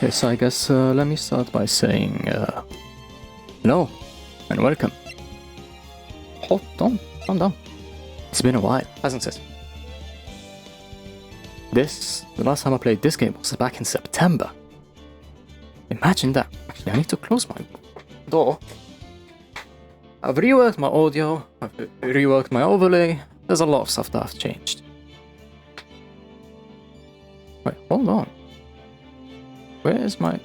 Yes, I guess let me start by saying hello and welcome. Hold on, calm down. It's been a while, hasn't it? The last time I played this game was back in September. Imagine that. Actually, I need to close my door. I've reworked my audio, I've reworked my overlay. There's a lot of stuff that I've changed. Wait, hold on. Where is my...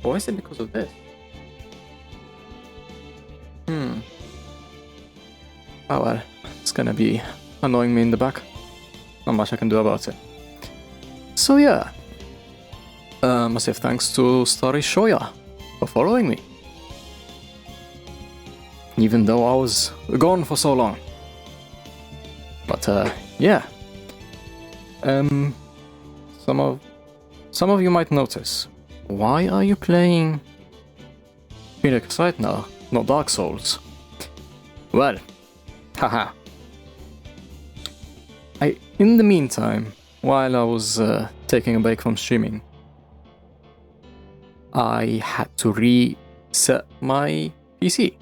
Or is it because of this? Oh well, it's gonna be annoying me in the back. Not much I can do about it. So yeah, massive thanks to Starry Shoya for following me. Even though I was gone for so long. But yeah. Some of you might notice. Why are you playing Phoenix Wright now, not Dark Souls? Well, haha. In the meantime, while I was taking a break from streaming, I had to reset my PC.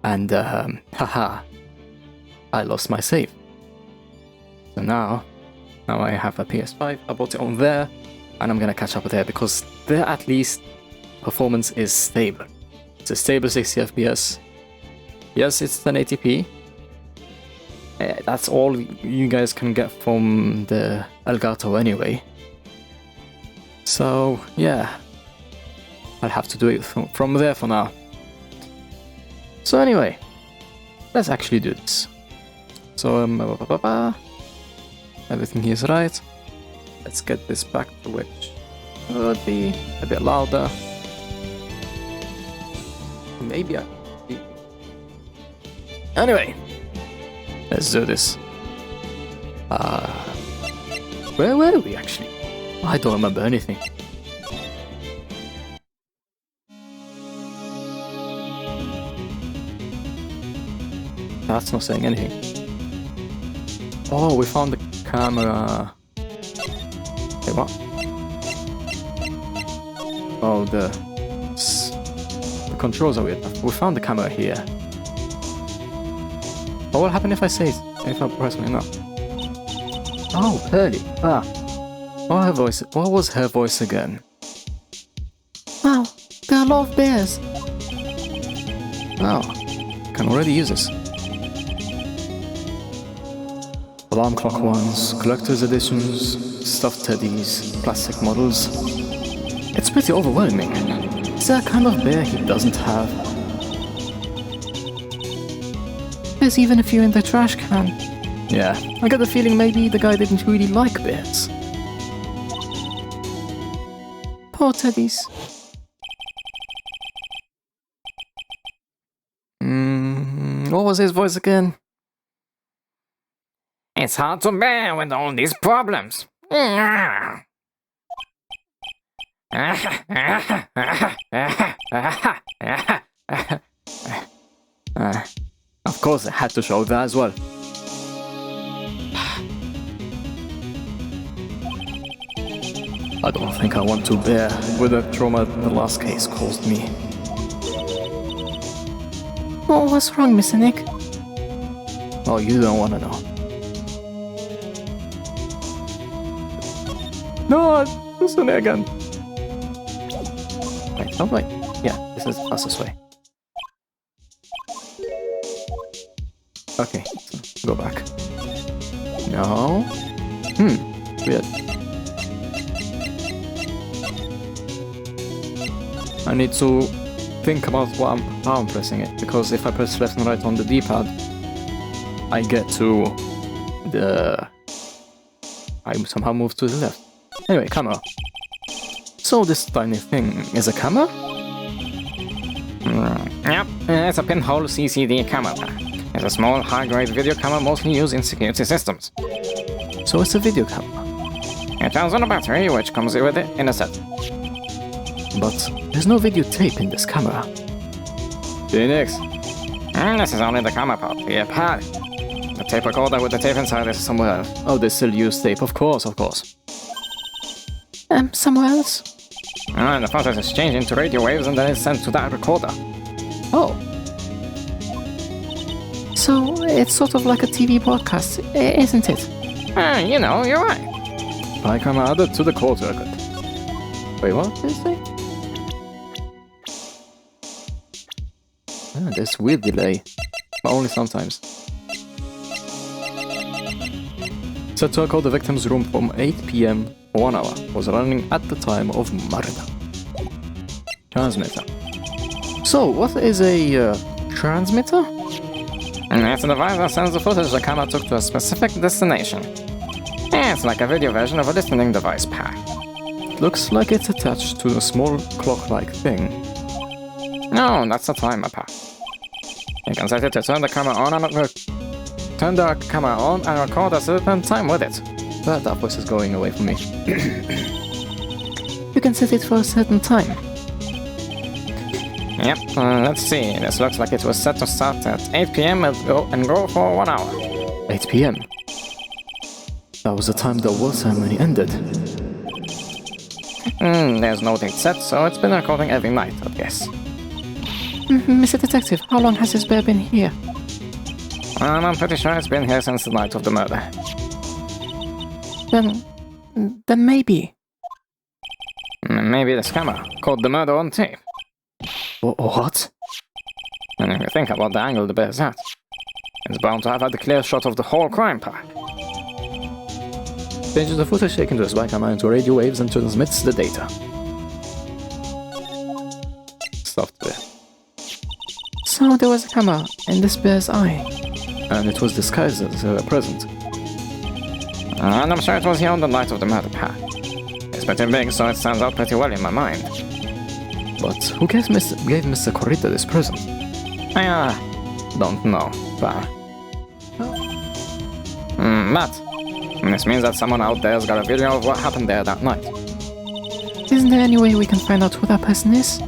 And haha, I lost my save. So now I have a PS5, I bought it on there, and I'm gonna catch up there because there at least performance is stable. It's a stable 60 FPS. Yes, it's 1080p. That's all you guys can get from the Elgato anyway. So yeah, I'll have to do it from there for now. So anyway, let's actually do this. So everything here is right. Let's get this back to which would be a bit louder. Maybe anyway, let's do this. Where were we actually? I don't remember anything. That's not saying anything. Oh, we found the camera. Wait, what? Oh, the controls are weird. We found the camera here. What will happen if I say it? If I press me now? Oh, Pearly. Ah. What was her voice again? Wow, there are a lot of bears. Oh, can already use this. Alarm clock ones, collector's editions, stuffed teddies, plastic models. It's pretty overwhelming. Is there a kind of bear he doesn't have? There's even a few in the trash can. Yeah, I get the feeling maybe the guy didn't really like bears. Poor teddies. What was his voice again? It's hard to bear with all these problems. Of course, I had to show that as well. I don't think I want to bear with the trauma the last case caused me. Oh, what's wrong, Mr. Nick? Oh, you don't want to know. No, listen again. Wait, oh wait. Yeah, this is the fastest way. Okay, so go back. No. Weird. I need to think about how I'm pressing it, because if I press left and right on the D-pad, I get to the... I somehow move to the left. Anyway, camera. So this tiny thing is a camera? Yep, it's a pinhole CCD camera. It's a small, high-grade video camera mostly used in security systems. So it's a video camera. It runs on a battery, which comes with it in a set. But there's no videotape in this camera. Phoenix. This is only the camera part, the pad. The tape recorder with the tape inside is somewhere else. Oh, they still use tape, of course, of course. Somewhere else? The process is changed into radio waves and then is sent to that recorder. Oh, So, it's sort of like a TV broadcast, isn't it? You know, you're right. I can add it to the call circuit. Wait, what did it say? Ah, there's weird delay, but only sometimes. Set to record the victim's room from 8 p.m. for 1 hour. Was running at the time of murder. Transmitter. So, what is a transmitter? It's a device that sends the footage the camera took to a specific destination. It's like a video version of a listening device pack. Looks like it's attached to a small clock-like thing. No, that's a timer pack. You can set it to turn the camera on and record a certain time with it. That voice is going away from me. You can set it for a certain time. Yep, let's see. This looks like it was set to start at 8 p.m. and go for 1 hour. 8 p.m. That was the time the war ceremony ended. There's no date set, so it's been recording every night, I guess. Mr. Detective, how long has this bear been here? I'm pretty sure it's been here since the night of the murder. Then maybe. Maybe this camera caught the murder on tape. What? And if you think about the angle the bear's at, it's bound to have had a clear shot of the whole crime pack. Changes the footage taken to a spy camera into radio waves and transmits the data. Stuffed bear. So there was a camera in this bear's eye. And it was disguised as a present. And I'm sure it was here on the night of the murder pack. It's pretty big, so it stands out pretty well in my mind. But who gave Mr. Corrita this present? I don't know, but... Matt, this means that someone out there's got a video of what happened there that night. Isn't there any way we can find out who that person is?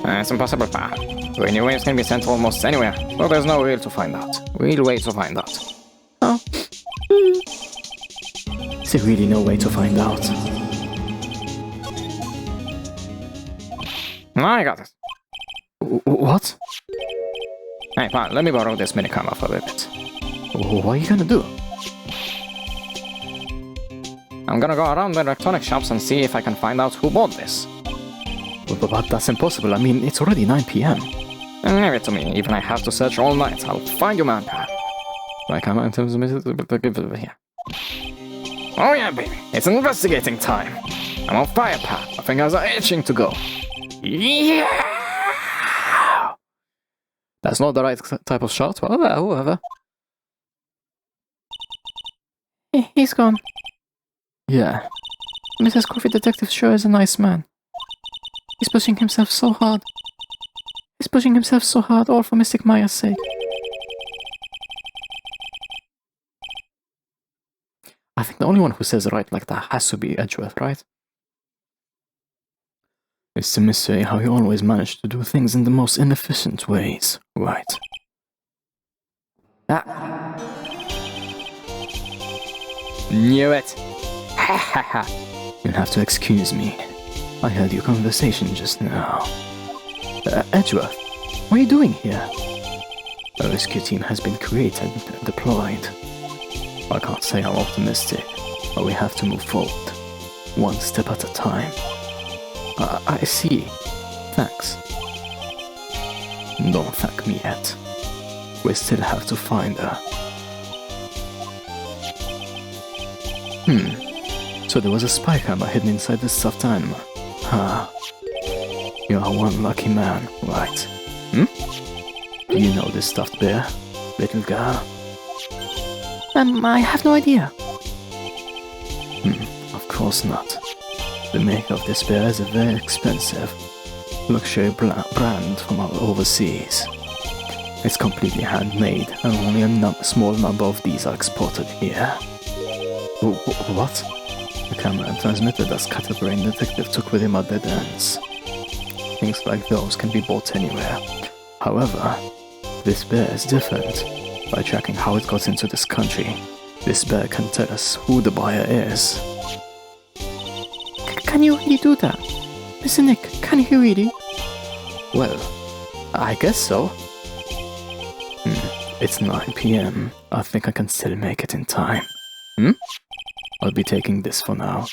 It's impossible, pa. Radio waves can be sent almost anywhere, so there's no real way to find out. Oh. Is there really no way to find out? I got it. What? Hey, pa, let me borrow this mini camera for a bit. What are you gonna do? I'm gonna go around the electronic shops and see if I can find out who bought this. But that's impossible. I mean, it's already 9 p.m. Leave it to me. Even I have to search all night, I'll find you, man, pa. My camera in terms of here. Oh yeah, baby. It's investigating time. I'm on fire, pa. My fingers are itching to go. Yeah! That's not the right type of shot, but whatever. He's gone. Yeah. Mrs. Coffee Detective sure is a nice man. He's pushing himself so hard. All for Mystic Maya's sake. I think the only one who says it right like that has to be Edgeworth, right? It's a mystery how he always managed to do things in the most inefficient ways, right? Ah! Knew it! Ha ha ha! You'll have to excuse me. I heard your conversation just now. Edgeworth, what are you doing here? A rescue team has been created and deployed. I can't say I'm optimistic, but we have to move forward, one step at a time. I see. Thanks. Don't thank me yet. We still have to find her. So there was a spy camera hidden inside this stuffed animal. You are one lucky man, right? Do you know this stuffed bear, little girl? I have no idea. Of course not. The make of this bear is a very expensive luxury brand from overseas. It's completely handmade, and only a small number of these are exported here. What? The camera and transmitter that Scatterbrain Detective took with him at dead ends. Things like those can be bought anywhere. However, this bear is different. By checking how it got into this country, this bear can tell us who the buyer is. Can you really do that? Mr. Nick, can you really? Well, I guess so. It's 9 p.m. I think I can still make it in time. I'll be taking this for now.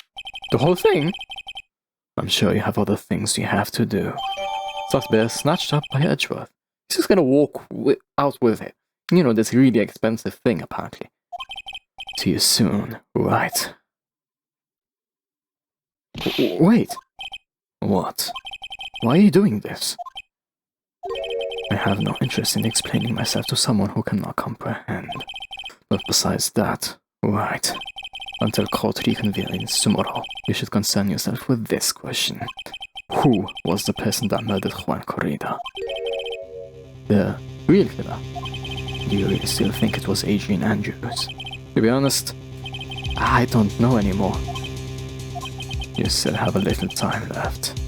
The whole thing? I'm sure you have other things you have to do. Stuffed bear snatched up by Edgeworth. He's just gonna walk out with it. You know, this really expensive thing, apparently. See you soon, right? Wait. What? Why are you doing this? I have no interest in explaining myself to someone who cannot comprehend. But besides that, right. Until court reconvenes tomorrow, you should concern yourself with this question. Who was the person that murdered Juan Corrida? The real killer? Do you really still think it was Adrian Andrews? To be honest, I don't know anymore. You still have a little time left.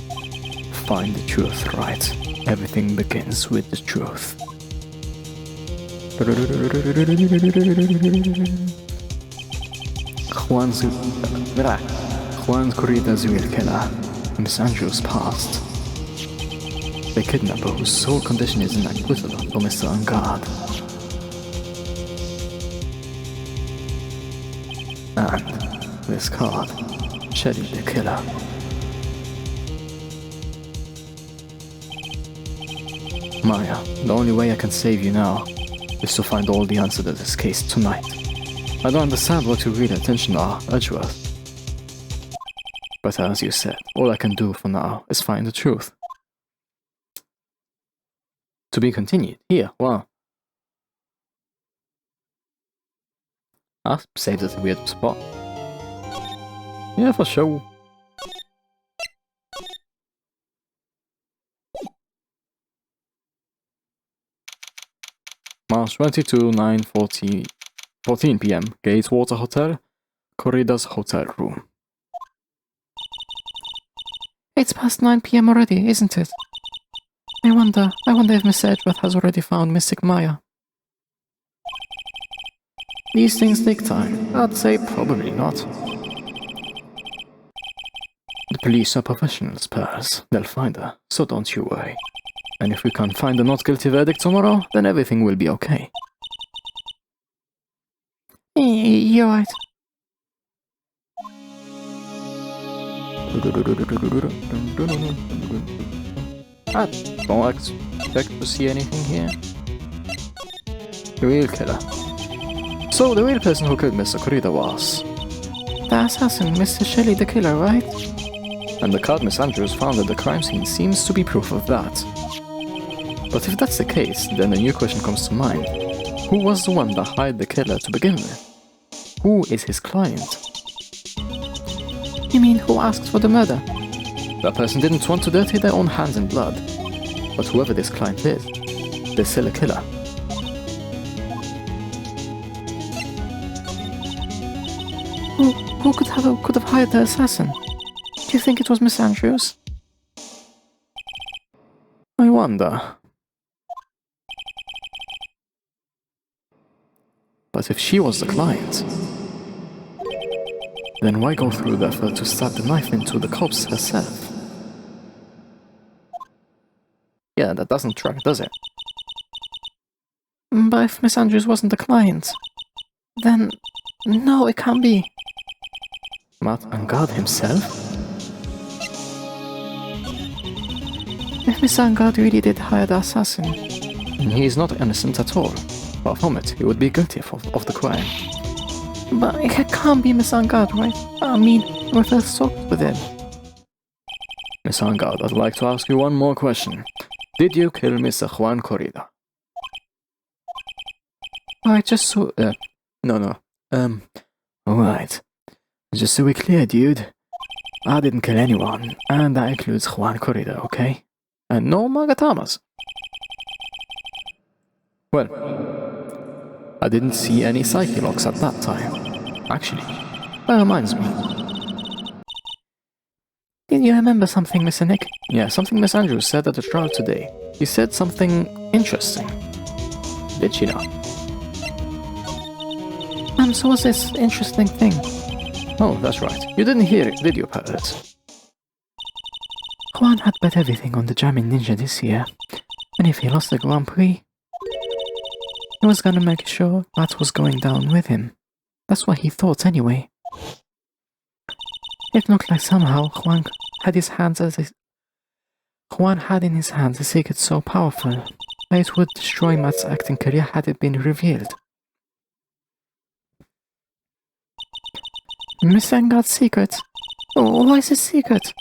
Find the truth, right? Everything begins with the truth. Juan Corrida's real killer, Miss Andrews' past. The kidnapper whose sole condition is an acquittal for Mr. Angard. And this card, Shelly the killer. Maya, the only way I can save you now is to find all the answers to this case tonight. I don't understand what your real intentions are, Edgeworth. But as you said, all I can do for now is find the truth. To be continued. Here, wow. I've saved it a weird spot. Yeah, for sure. March 22, 14 p.m. Gatewater Hotel, Corrida's hotel room. It's past 9 p.m. already, isn't it? I wonder if Miss Edgeworth has already found Mystic Maya. These things take time. I'd say probably not. The police are professionals, Pearls. They'll find her, so don't you worry. And if we can find a not guilty verdict tomorrow, then everything will be okay. You're right. I don't expect to see anything here. The real killer. So, the real person who killed Mr. Corrida was... The assassin, Mr. Shelley the killer, right? And the card Miss Andrews found at the crime scene seems to be proof of that. But if that's the case, then a new question comes to mind. Who was the one that hired the killer to begin with? Who is his client? You mean who asked for the murder? That person didn't want to dirty their own hands in blood. But whoever this client is, they're still a killer. Who could have hired the assassin? Do you think it was Miss Andrews? I wonder. But if she was the client, then why go through the effort to stab the knife into the corpse herself? Yeah, that doesn't track, does it? But if Miss Andrews wasn't the client, then... No, it can't be. Matt Angard himself? If Miss Angard really did hire the assassin... He is not innocent at all. Far from it, he would be guilty of the crime. But it can't be Miss Angard, right? I mean, we first talked with him. Miss Angard, I'd like to ask you one more question. Did you kill Mr. Juan Corrida? I just saw... No. Alright. Just so we're clear, dude. I didn't kill anyone, and that includes Juan Corrida, okay? And no Magatamas. Well, I didn't see any psyche locks at that time. Actually, that reminds me. Did you remember something, Mr. Nick? Yeah, something Miss Andrews said at the trial today. She said something interesting. Did she not? so what's this interesting thing? Oh, that's right. You didn't hear it, did you, Paris? Juan had bet everything on the Jamming Ninja this year, and if he lost the Grand Prix, he was gonna make sure Matt was going down with him. That's what he thought anyway. It looked like somehow Juan had in his hands a secret so powerful that it would destroy Matt's acting career had it been revealed. Mr. God's secret? Oh, why is it secret?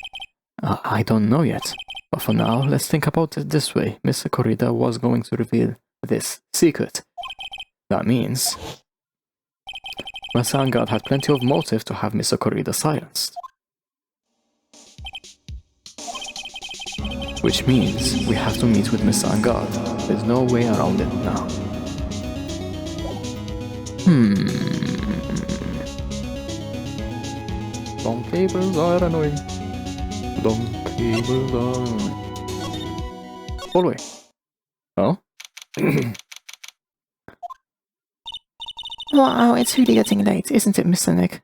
I don't know yet. But for now, let's think about it this way. Mr. Corrida was going to reveal this secret. That means Mr. God had plenty of motive to have Mr. Corrida silenced. Which means we have to meet with Mr. God. There's no way around it now. Long cables are annoying. Long cables are annoying. All the way. Oh? Wow, it's really getting late, isn't it, Mr. Nick?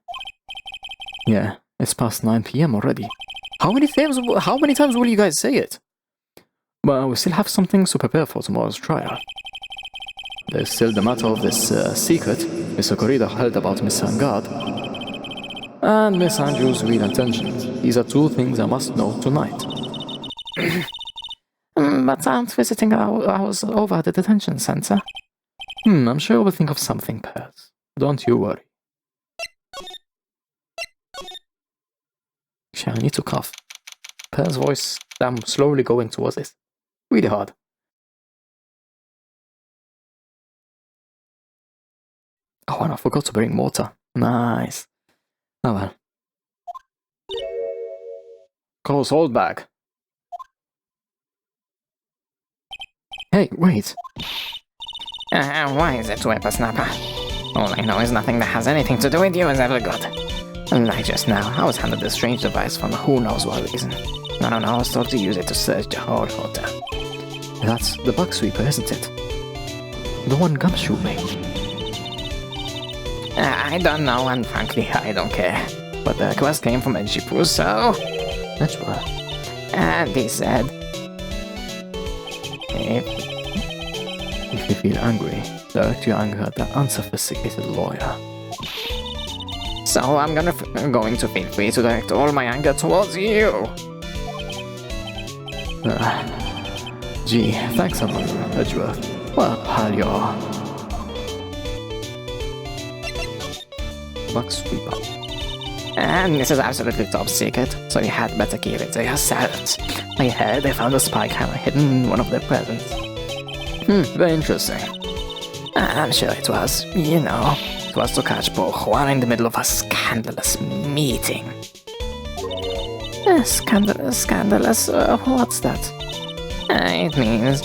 Yeah, it's past 9 p.m. already. How many times will you guys say it? But we still have some things to prepare for tomorrow's trial. There's still the matter of this secret Mr. Corrida held about Miss God and Miss Andrews' real intentions. These are two things I must know tonight. But aren't visiting hours over at the detention center? I'm sure we'll think of something, Pez. Don't you worry. Actually, I need to cough. Pez's voice, I'm slowly going towards this. Really hard. Oh, and I forgot to bring water. Nice. Oh well. Close hold bag. Hey, wait. Why is it whippersnapper? All I know is nothing that has anything to do with you is ever good. Like just now, I was handed this strange device for who knows what reason. I don't know, I was told to use it to search the whole hotel. That's the bug sweeper, isn't it? The one Gumshoe made. I don't know, and frankly, I don't care. But the request came from Ejipu, so... That's right. And he said... If you feel angry, direct your anger at that unsophisticated lawyer. So I'm going to feel free to direct all my anger towards you. Gee, thanks a lot, Edgeworth. Well, Halyor. Bug sweeper. And this is absolutely top secret, so you had better keep it to yourselves. I heard they found a spy camera hidden in one of their presents. Very interesting. I'm sure it was, you know, it was to catch poor Juan in the middle of a scandalous meeting. Scandalous, what's that? It means,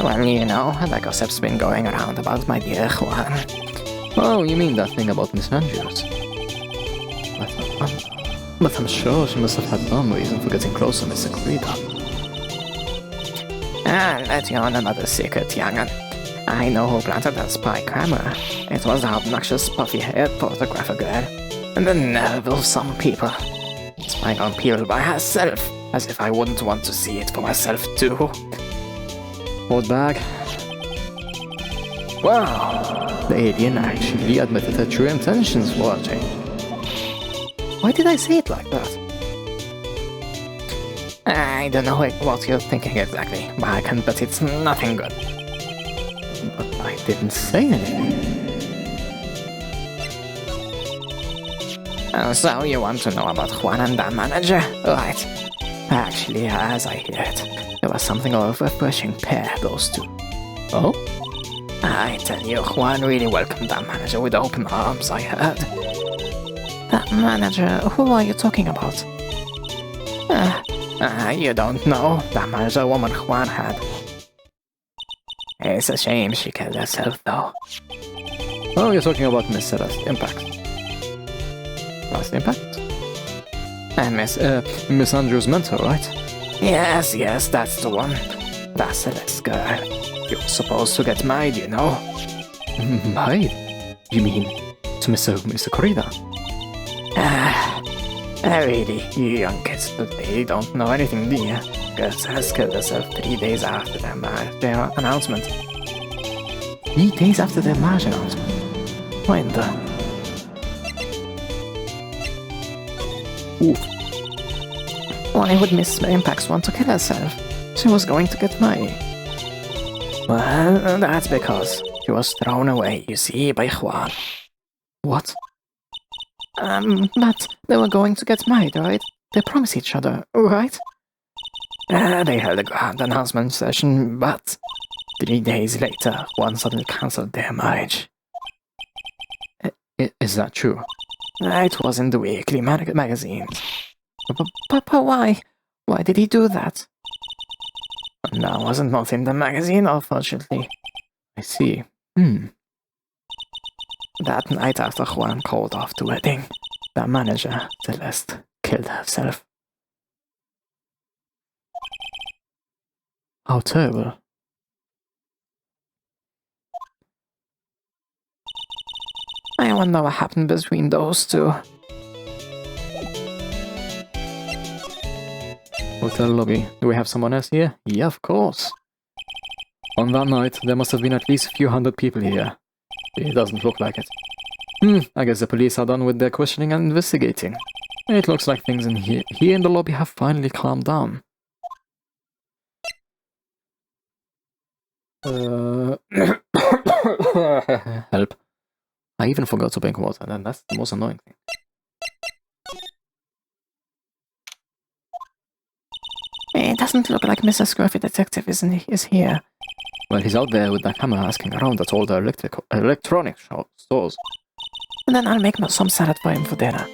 well, you know, the gossip's been going around about my dear Juan. Oh, you mean that thing about Miss Andrews? But I'm sure she must have had some reason for getting close to Mr. Corrida. I'll let you on another secret, young'un. I know who planted that spy camera. It was the obnoxious, puffy-haired photographer girl. And the nerve of some people. Spying on people by herself, as if I wouldn't want to see it for myself too. Hold bag. Wow, the alien actually admitted her true intentions for a change. Why did I say it like that? I don't know what you're thinking exactly, but I can bet it's nothing good. But I didn't say anything. So you want to know about Juan and that manager? Right. Actually, as I hear it, there was something of a refreshing pair, those two. Oh? I tell you, Juan really welcomed that manager with open arms, I heard. That manager, who are you talking about? You don't know, that manager woman Juan had. It's a shame she killed herself, though. Oh, you're talking about Miss Celeste Impact. Last Impact? Miss Andrews' mentor, right? Yes, that's the one. That Celeste girl. You were supposed to get married, you know. Married? You mean To Mr. Corrida. Really, you young kids today don't know anything, do you? Girls has killed herself 3 days after their announcement. 3 days after their marriage announcement. When the... Oof. Why would Miss Impax want to kill herself? She was going to get married. Well, that's because she was thrown away, you see, by Juan. What? But they were going to get married, right? They promised each other, right? They held a grand announcement session, but 3 days later, Juan suddenly cancelled their marriage. Is that true? It was in the weekly magazines. But why? Why did he do that? That wasn't not in the magazine, unfortunately. I see. That night after Juan called off the wedding, the manager, Celeste, killed herself. How terrible. I wonder what happened between those two. Hotel lobby. Do we have someone else here? Yeah, of course. On that night, there must have been at least a few hundred people here. It doesn't look like it. I guess the police are done with their questioning and investigating. It looks like things in here in the lobby have finally calmed down. Help. I even forgot to bring water, and that's the most annoying thing. It doesn't look like Mr. Scruffy Detective is here. Well, he's out there with that camera asking around at all the electronic stores. And then I'll make some salad for him for dinner.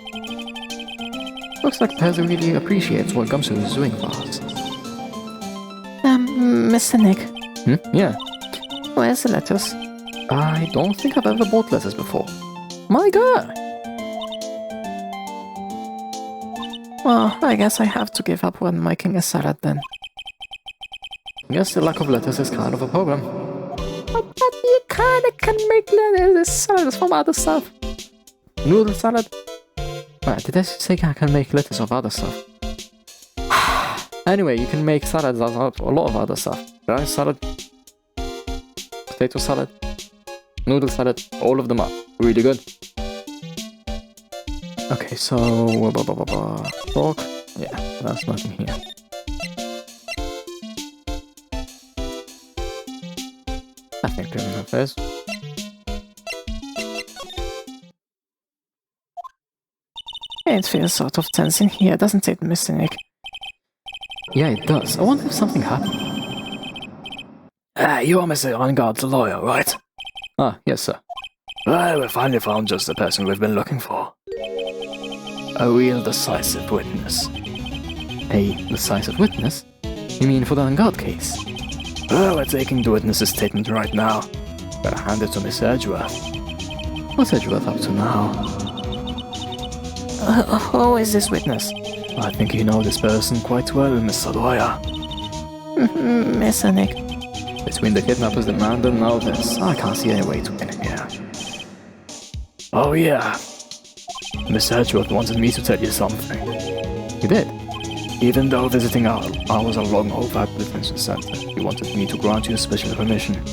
Looks like Percy really appreciates what Gumshoe is doing for us. Mr. Nick, Yeah. where's the lettuce? I don't think I've ever bought lettuce before. My God! Well, I guess I have to give up on making a salad then. I guess the lack of lettuce is kind of a problem. But you kinda can make lettuce salads from other stuff. Noodle salad? Wait, did I say I can make lettuce of other stuff? Anyway, you can make salads out of a lot of other stuff. Rice salad, potato salad, noodle salad, all of them are really good. Okay, so... pork? Yeah, that's nothing here. I think criminal affairs. It feels sort of tense in here, doesn't it, Mr. Nick? Yeah, it does. I wonder if something happened. You are Mr. Ongard's lawyer, right? Ah, yes, sir. Well, we finally found just the person we've been looking for. A real decisive witness. A decisive witness? You mean for the Angard case? Well, we're taking the witness's statement right now. Gotta hand it to Miss Edgeworth. What's Edgeworth up to now? Who is this witness? I think you know this person quite well, Mr. Lawyer. Mr. Nick. Between the kidnappers demand and now this, I can't see any way to win here. Oh yeah. Miss Edgeworth wanted me to tell you something. You did? Even though visiting hours are long over at the detention center, he wanted me to grant you special permission.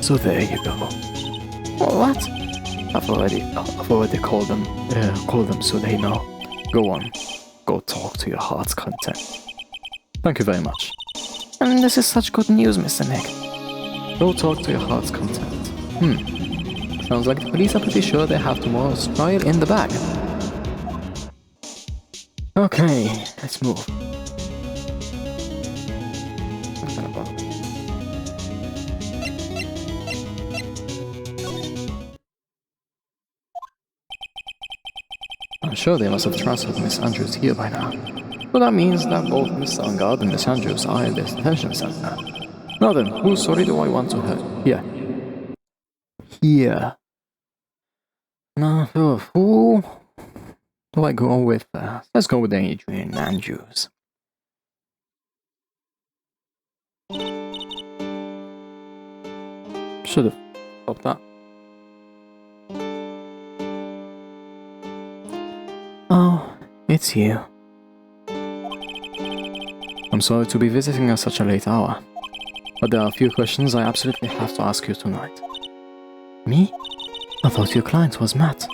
So there you go. What? I've already called them so they know. Go on. Go talk to your heart's content. Thank you very much. And this is such good news, Mr. Nick. Go talk to your heart's content. Sounds like the police are pretty sure they have tomorrow's trial in the bag. Okay, let's move. I'm sure they must have transferred Miss Andrews here by now. But that means that both Miss Angard and Miss Andrews are in this detention center. Now then, whose story do I want to hear? Here. Now, who do I go with? Let's go with Adrian Andrews. Should have stopped that. Oh, it's you. I'm sorry to be visiting at such a late hour, but there are a few questions I absolutely have to ask you tonight. Me? I thought your client was Matt.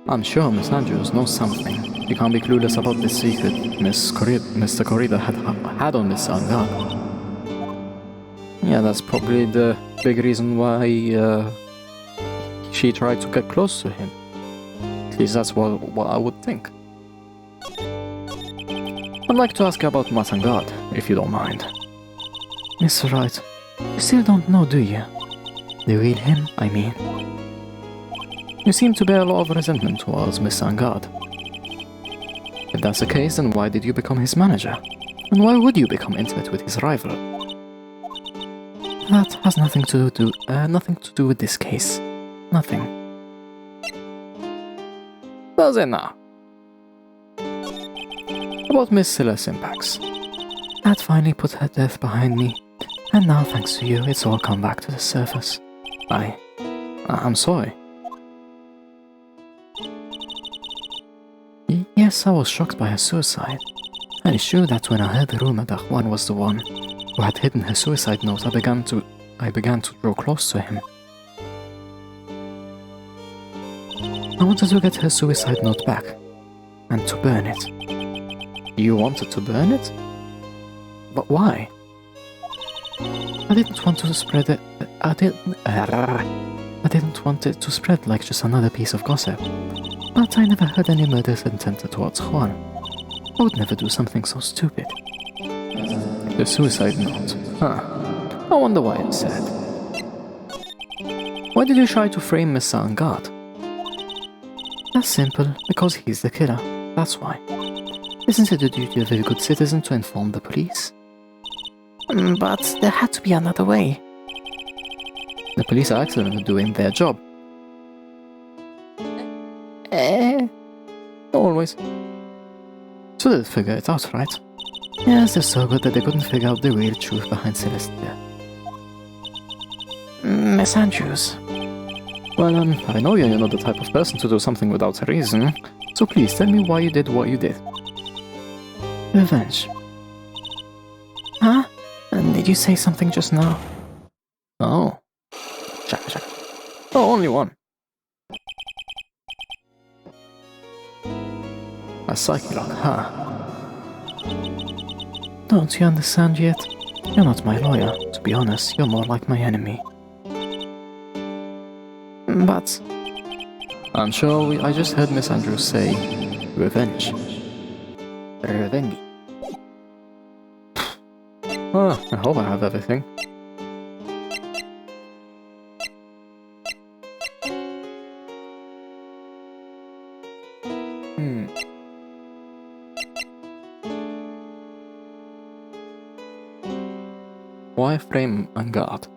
I'm sure Miss Andrews knows something. He can't be clueless about this secret Mr. Corrida had on Miss Angad. Yeah, that's probably the big reason why she tried to get close to him. At least that's what I would think. I'd like to ask you about Masangad, if you don't mind. It's alright. You still don't know, do you? The real him, I mean. You seem to bear a lot of resentment towards Miss Angad. If that's the case, then why did you become his manager? And why would you become intimate with his rival? That has nothing to do with this case. Nothing. Does it now? About Miss Scylla Sympax. I'd finally put her death behind me, and now thanks to you, it's all come back to the surface. I'm sorry. Yes, I was shocked by her suicide. And it's true that when I heard the rumor that Juan was the one who had hidden her suicide note, I began to draw close to him. I wanted to get her suicide note back, and to burn it. You wanted to burn it? But why? I didn't want to spread it. I didn't want it to spread like just another piece of gossip. But I never heard any murders intended towards Juan. I would never do something so stupid. The suicide note. Huh. I wonder why it's said. Why did you try to frame Mr. Angad? That's simple, because he's the killer. That's why. Isn't it the duty of a good citizen to inform the police? But there had to be another way. The police are excellent at doing their job. Always. So they'd figure it out, right? Yes, they're so good that they couldn't figure out the real truth behind Celestia. Miss Andrews. Well, I know you're not the type of person to do something without a reason, so please tell me why you did what you did. Revenge. Huh? And did you say something just now? Oh. Shaka. Oh, only one. A psyche lock, huh? Don't you understand yet? You're not my lawyer. To be honest, you're more like my enemy. But... I'm sure I just heard Miss Andrews say... revenge. Revenge. I hope I have everything. Why frame Angad?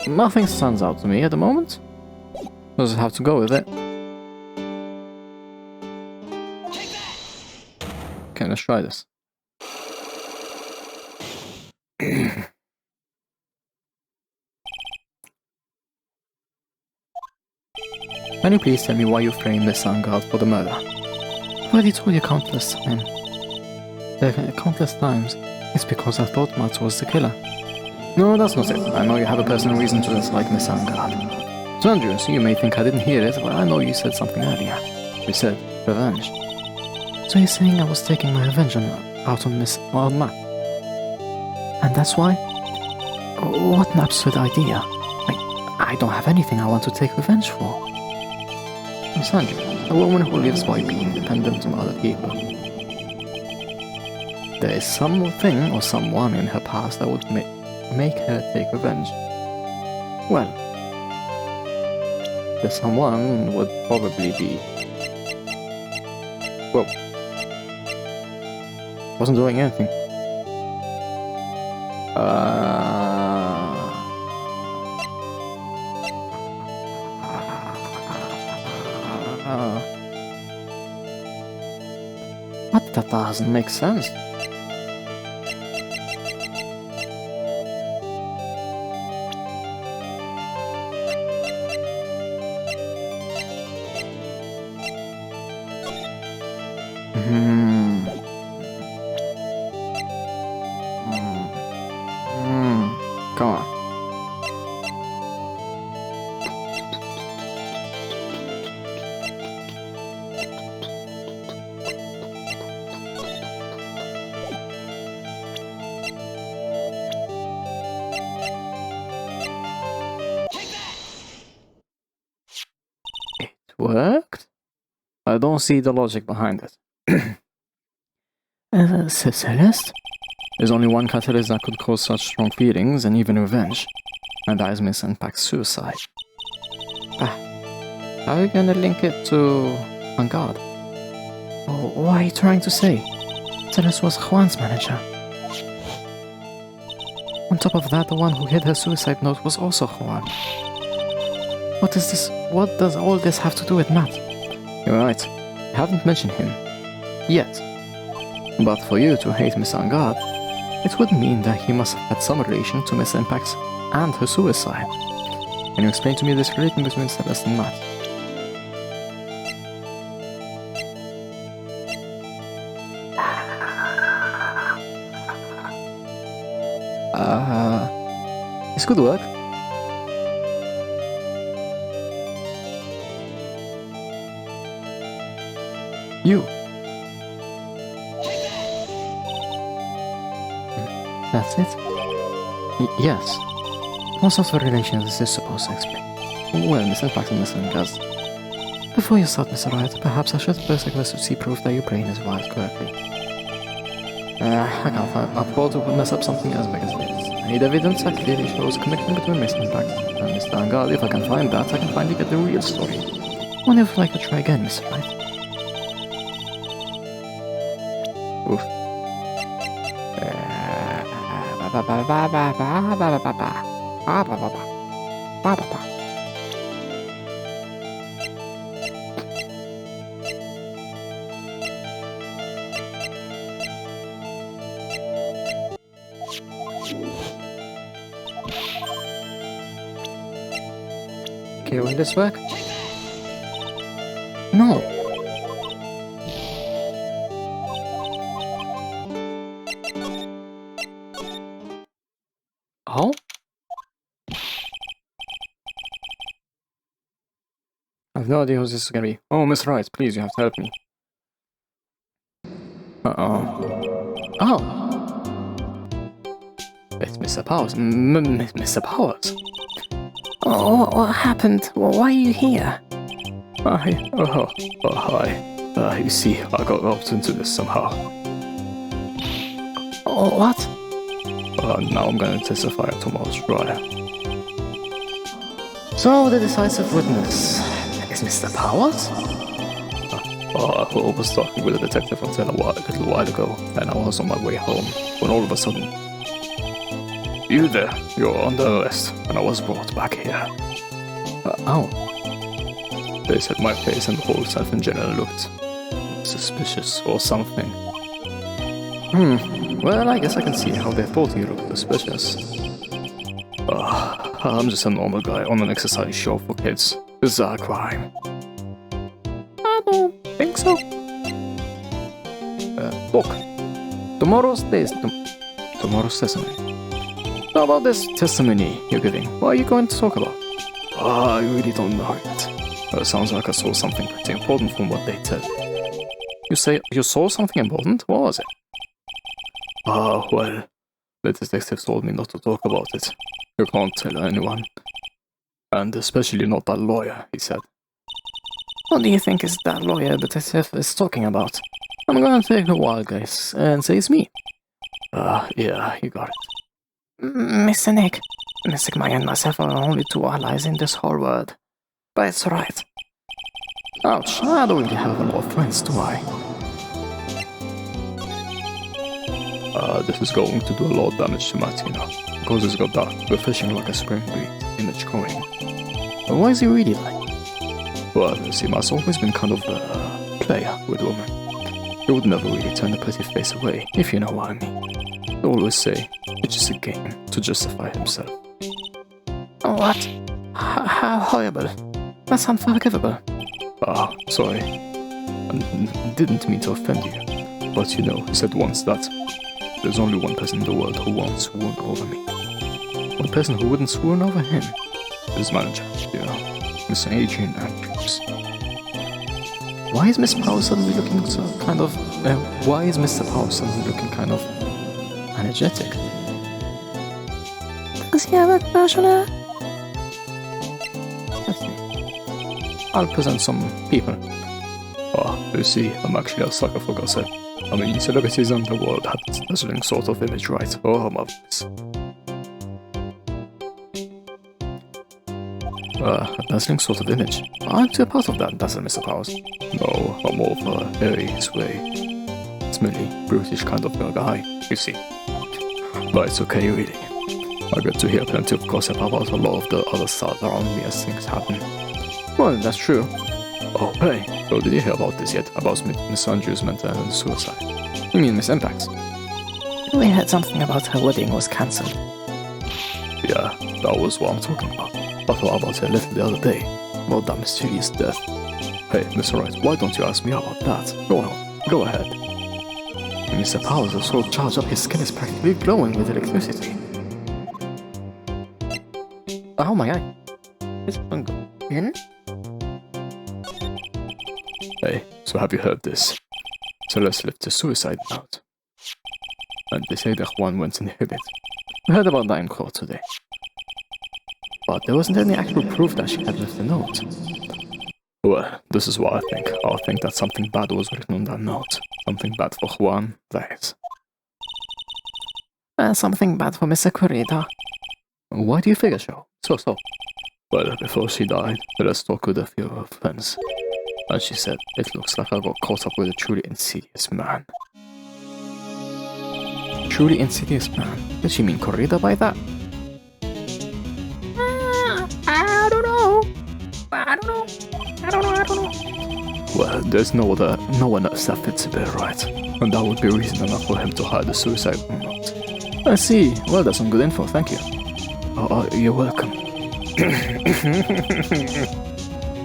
Nothing stands out to me at the moment. We'll just have to go with it. Okay, let's try this. Can you please tell me why you framed Miss Angad for the murder? I've already told you countless times. It's because I thought Matt was the killer. No, that's not it. I know you have a personal reason to dislike Miss Angad. So Andrews, you may think I didn't hear it, but I know you said something earlier. You said revenge. So you're saying I was taking my revenge out on Matt? And that's why? What an absurd idea. I don't have anything I want to take revenge for. Miss Andrews, a woman who lives by being dependent on other people. There is something or someone in her past that would make her take revenge. Well, the someone would probably be... Well, wasn't doing anything. What? That doesn't make sense. Come on. It worked? I don't see the logic behind it. Celeste? There's only one catalyst that could cause such strong feelings and even revenge, and that is Miss Impact's suicide. How are you gonna link it to Vanguard? Oh, what are you trying to say? Celeste was Juan's manager. On top of that, the one who hid her suicide note was also Juan. What is this? What does all this have to do with Matt? You're right. I haven't mentioned him. Yet. But for you to hate Miss Vanguard, it would mean that he must have had some relation to Miss Impact's and her suicide. Can you explain to me this relation between Celeste and Matt? This could work. You. That's it? Yes. What sort of relation is this supposed to explain? Well, Miss Impact and Miss Gas. Before you start, Mr. Riot, perhaps I should first request to see proof that your brain is wired correctly. I can't find a plot to mess up something as big as this. I need evidence that clearly shows a connection between Miss Impact and Mr. Vanguard. If I can find that, I can finally get the real story. Wonder if I could try again, Mr. Riot. Oof. Okay, will this work? No. Oh? I have no idea who this is gonna be. Oh, Miss Rice, please, you have to help me. Uh-oh. Oh! It's Mr. Powers. Mr. Powers? Oh, what happened? Why are you here? Hi. Hi. You see, I got roped into this somehow. Oh, what? Now I'm going to testify at tomorrow's trial. So, the decisive witness is Mr. Powers? I was talking with a detective until a little while ago, and I was on my way home, when all of a sudden... You there, you're under arrest, and I was brought back here. Oh. They said my face and the whole self in general looked suspicious or something. Well, I guess I can see how they thought you looked suspicious. I'm just a normal guy on an exercise show for kids. Bizarre crime. I don't think so. Look. Tomorrow's testimony. How about this testimony you're giving? What are you going to talk about? I really don't know yet. Sounds like I saw something pretty important from what they said. You say you saw something important? What was it? Well, the detective told me not to talk about it. You can't tell anyone. And especially not that lawyer, he said. What do you think is that lawyer the detective is talking about? I'm gonna take a wild guess and say it's me. Yeah, you got it. Mr. Nick, Mr. Maya and myself are only two allies in this whole world. But it's right. Ouch, I don't really have a lot of friends, do I? This is going to do a lot of damage to Martina. Because it's got that refreshing like a spring breeze image going. But what is he really like? Well, you see, Matt's always been kind of a player with women. He would never really turn a pretty face away, if you know what I mean. He'd always say, it's just a game, to justify himself. What? How horrible. That's unforgivable. Sorry. I didn't mean to offend you. But you know, he said once that there's only one person in the world who won't swoon over me. One person who wouldn't swoon over him. His manager, you know, Mr. Adrian Andrews. Why is Mr. Power suddenly looking so kind of... why is Mr. Power suddenly looking kind of... energetic? Does he have a crush on her? Let's see. I'll present some people. You see, I'm actually a sucker for gossip. I mean, celebrities in the world have this dazzling sort of image, right? Oh, marvelous. A dazzling sort of image? Aren't you a part of that dazzle, Mr. Powers? No, I'm more of a Aries way. It's merely brutish kind of guy, you see. But it's okay, really. I get to hear plenty of gossip about a lot of the other stars around me as things happen. Well, that's true. Oh, hey, so did you hear about this yet? About Miss Andrews' mental and suicide? You mean Miss Impact? We heard something about her wedding was cancelled. Yeah, that was what I'm talking about. I thought about her little the other day. About that mysterious death. Hey, Mr. Wright, why don't you ask me about that? Go on, go ahead. Mr. Powers is so charged up, his skin is practically glowing with electricity. Oh my eye. It's in? Hey, so have you heard this? Celeste left a suicide note. And they say that Juan went and hid it. We heard about that in court today. But there wasn't any actual proof that she had left a note. Well, this is what I think. I think that something bad was written on that note. Something bad for Juan, that is. Something bad for Mr. Corrida. Why do you figure so? Well, before she died, let's talk with a few of her friends. And she said, it looks like I got caught up with a truly insidious man. Truly insidious man? Did she mean Corrida by that? I don't know. Well, there's no one else that fits a bit right. And that would be reason enough for him to hide the suicide note. I see. Well, that's some good info, thank you. You're welcome.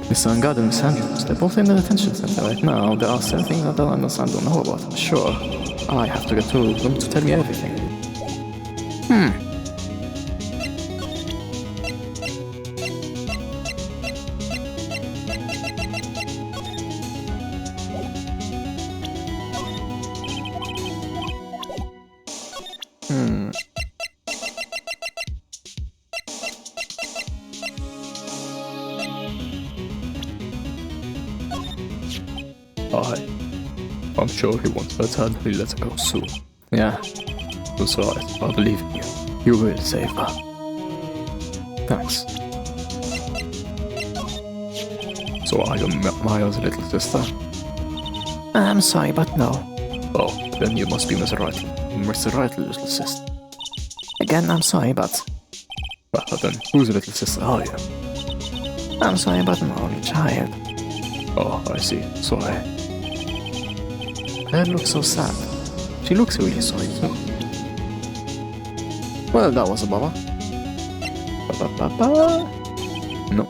Mr. Angad and Miss Andrews, they're both in the detention center right now. There are certain things I don't understand, don't know about, I'm sure. I have to get to them to tell me everything. I'm sure he wants her to let her go soon. Yeah. That's right, I believe in you. You will save her. Thanks. So are you Maya's little sister? I'm sorry, but no. Oh, then you must be Mr. Wright's little sister. Again, I'm sorry, but... Well, then, whose little sister are you? I'm sorry, but I'm only child. Oh, I see. Sorry. Her looks so sad. She looks really sorry too. Well, that was a bummer. No.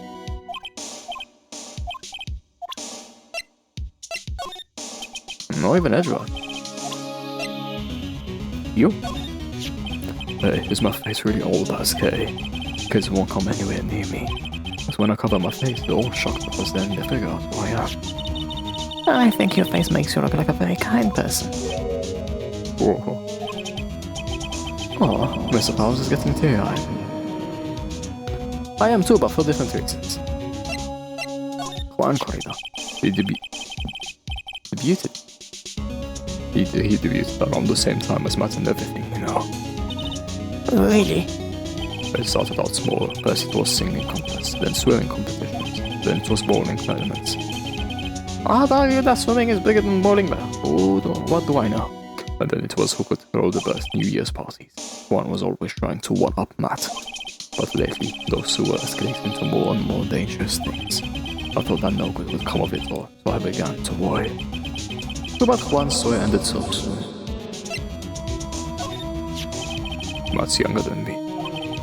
Not even Edward. You? Hey, is my face really all that scary? Kids won't come anywhere near me. Because when I cover my face, they're all shocked because then they figure out who I am. I think your face makes you look like a very kind person. Whoa. Oh, Mr. Powers is getting teary-eyed. I am too, but for different reasons. Juan Corrida. He debuted. He debuted around the same time as Matt and everything, you know. Really? It started out small. First it was singing contests, then swimming competitions, then it was bowling tournaments. I'd argue that swimming is bigger than bowling, but what do I know? And then it was who could throw the best New Year's parties. One was always trying to one-up Matt. But lately, those two were escalating into more and more dangerous things. I thought that no good would come of it all, so I began to worry. Too bad Juan's story ended so soon. Matt's younger than me,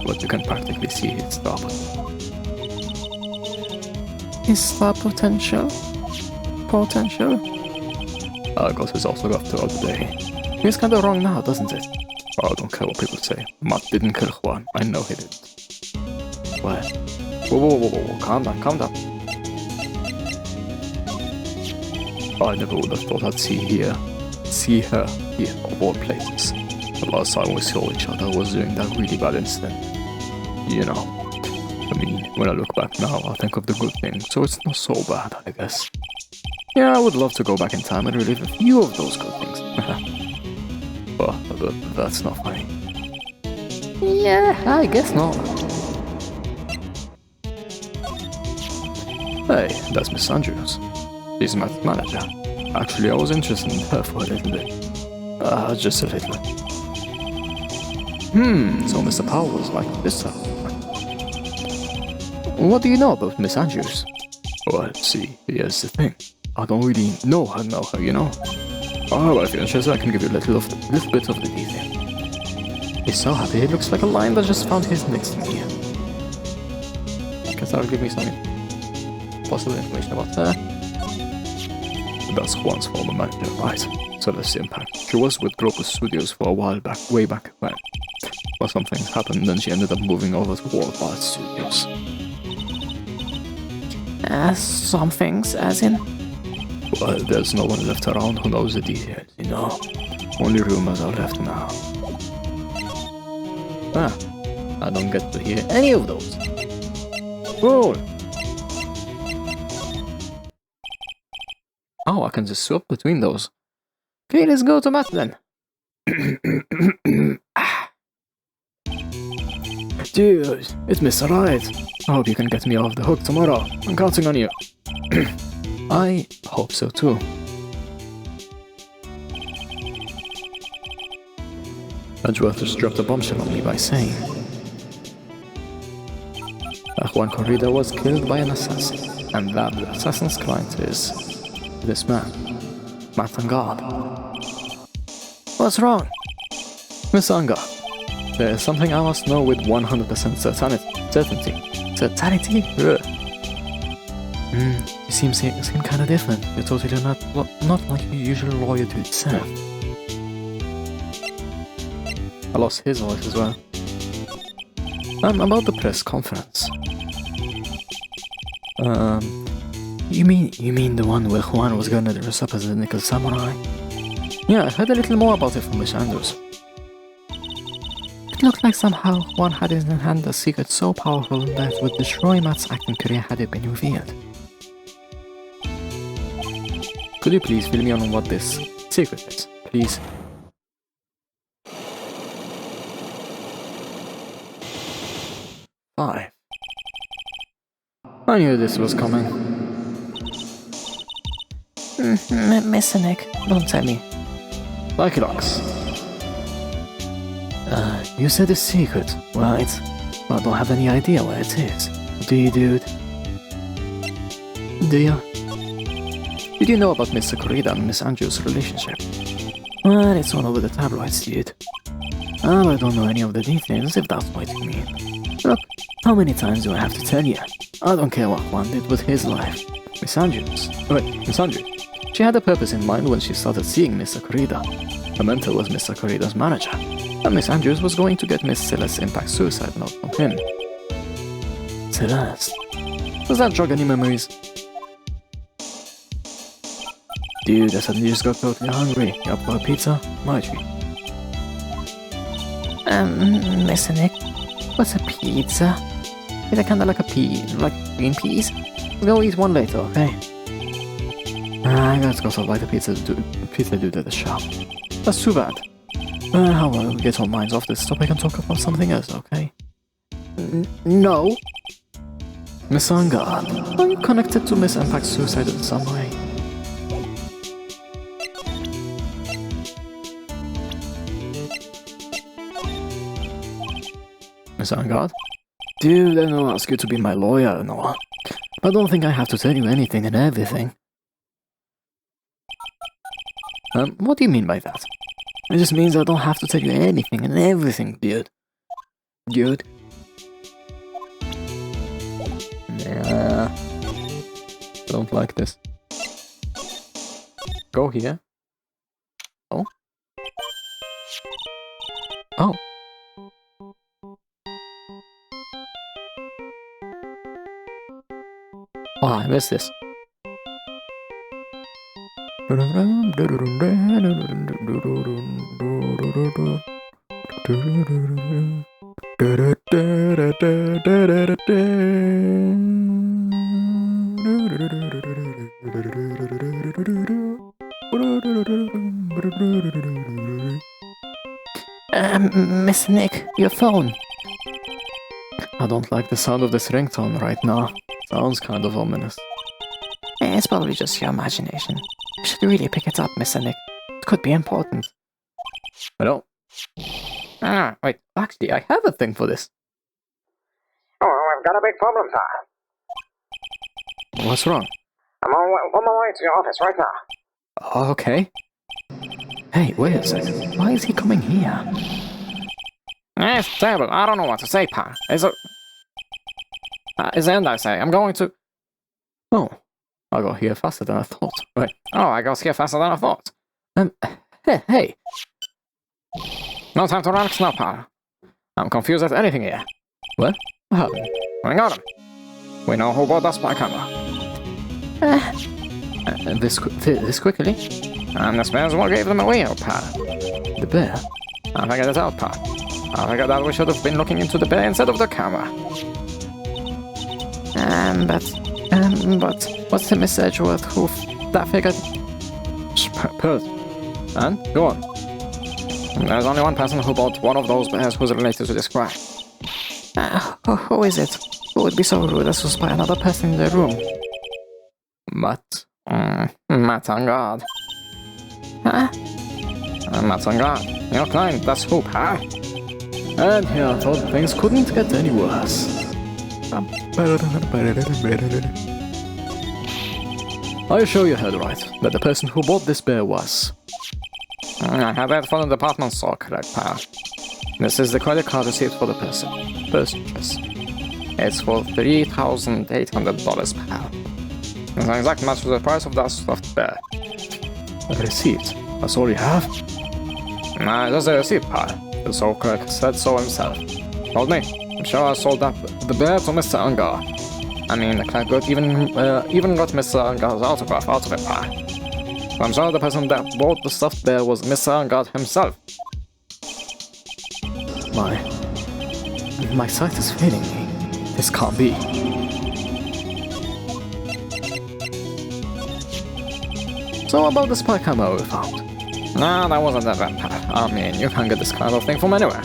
but you can practically see his star potential. His star potential? Potential? Argos is also got throughout the day. He's kinda wrong now, doesn't it? I don't care what people say. Matt didn't kill Juan. I know he didn't. What? Whoa, calm down. I never would have thought I'd see her here, of all places. The last time we saw each other was during that really bad incident. You know. I mean, when I look back now, I think of the good things, so it's not so bad, I guess. Yeah, I would love to go back in time and relive a few of those good things. But that's not funny. Yeah, I guess not. Hey, that's Miss Andrews. She's Matt's manager. Actually, I was interested in her for a little bit. Just a little. So Mr. Powell was like this. What do you know about Miss Andrews? Well, see, here's the thing. I don't really know her, you know? Oh, if you're interested, I can give you a little bit of the detail. He's so happy, he looks like a lion that just found his next meal. Guess that'll give me some possible information about her. That's Juan's former manager, right? Celeste Impact. She was with Global Studios for a while back, way back when. But something happened, then she ended up moving over to Worldwide Studios. Some things, as in? Well, there's no one left around who knows the details, you know. Only rumors are left now. I don't get to hear any of those. Roll! Oh, I can just swap between those. Okay, let's go to Matt then. Dude, it's Mr. Right. I hope you can get me off the hook tomorrow. I'm counting on you. I hope so too. Edgeworth just dropped a bombshell on me by saying that Juan Corrida was killed by an assassin, and that the assassin's client is this man, Matt Angard. What's wrong? Miss Angard, there's something I must know with 100% certainty. Certainty? Yeah. You seem kind of different. You're totally not like your usual lawyer dude self. I lost his voice as well. About the press conference. You mean the one where Juan was gonna dress up as a nickel samurai? Yeah, I heard a little more about it from Miss Andrews. It looked like somehow Juan had in hand a secret so powerful that it would destroy Matt's acting career had it been revealed. Could you please fill me on what this secret is, please? Five. I knew this was coming. Mr. Nick, don't tell me. Lucky Locks. You said a secret, right? I don't have any idea where it is. Do you, dude? Do you? Did you know about Mr. Corrida and Miss Andrews' relationship? Well, it's all over the tabloids, dude. I don't know any of the details, if that's what you mean. Look, how many times do I have to tell you? I don't care what Juan did with his life. Miss Andrews. Miss Andrews. She had a purpose in mind when she started seeing Mr. Corrida. Her mentor was Mr. Corrida's manager, and Miss Andrews was going to get Miss Celeste's impact suicide note from him. Celeste. Does that jog any memories? Dude, I suddenly just got totally hungry. You up for a pizza? My treat. Mr. Nick, what's a pizza? Is it kinda like a pea, like green peas? We'll go eat one later, okay? I gotta go buy the pizza dude at the shop. That's too bad. How about we get our minds off this topic and talk about something else, okay? No. Miss Angard, are you connected to Miss Impact's suicide in some way? Miss Angard? Dude, I know I ask you to be my lawyer and all. But I don't think I have to tell you anything and everything. What do you mean by that? It just means I don't have to tell you anything and everything, dude. Dude. Yeah. Don't like this. Go here. Oh. Oh. Oh, I missed this. Miss Nick, your phone. I don't like the sound of this ringtone right now. Sounds kind of ominous. It's probably just your imagination. You should really pick it up, Mr. Nick. It could be important. Hello? Wait, actually, I have a thing for this. Oh, I've got a big problem, sir. What's wrong? I'm on my way to your office right now. Okay. Hey, wait a second. Why is he coming here? It's terrible. I don't know what to say, Pa. It's the end, I say. I'm going to... Oh, I got here faster than I thought. Wait. Oh, I got here faster than I thought. Hey. No time to relax now, Pa. I'm confused at anything here. What? What happened? We got him. We know who bought the spy camera. This quickly? And the spares what gave them away, Pa. The bear? I figured it out, Pa. I figured that we should have been looking into the bear instead of the camera. But what's the message with who that figured? Purse. And? Go on. There's only one person who bought one of those bears who's related to this crime. Who is it? Who would be so rude as to spy another person in the room? Matt. Matt on guard. Huh? Matt on guard. Your client, that's who, Pa. And here I thought things couldn't get any worse. Are you sure you heard right? That the person who bought this bear was? I had that from the department store, correct, Pa. This is the credit card receipt for the person. Purchase. It's for $3,800, Pa. It's an exact match to the price of that stuffed bear. A receipt? That's all you have? Nah, just a receipt, Pa. The soul clerk said so himself. Told me. I'm sure I sold the bear to Mr. Ungar. I mean, the clerk even got Mr. Ungar's autograph out of it, Pa. So I'm sure the person that bought the stuffed bear was Mr. Ungar himself. My sight is failing me. This can't be. So about the spy camera we found? Nah, that wasn't that bad, Pa. I mean, you can get this kind of thing from anywhere.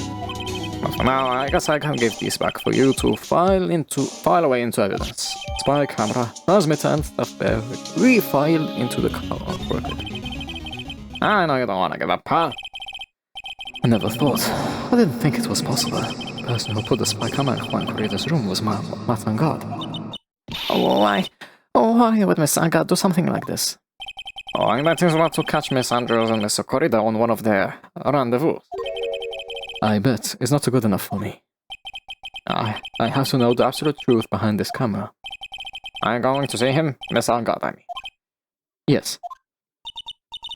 But for now, I guess I can give these back for you to file away into evidence. Spy camera, transmitter and stuff bear refiled into the car record. I know you don't want to give up, Pa. I never thought. I didn't think it was possible. The person who put the spy camera in Juan Corrida's room was Matt Angard. Why would Miss Angard do something like this? Oh, and that is what to catch Miss Andrews and Mr. Corrida on one of their rendezvous. I bet it's not good enough for me. I have to know the absolute truth behind this camera. I'm going to see him, Miss Angard, I mean. Yes.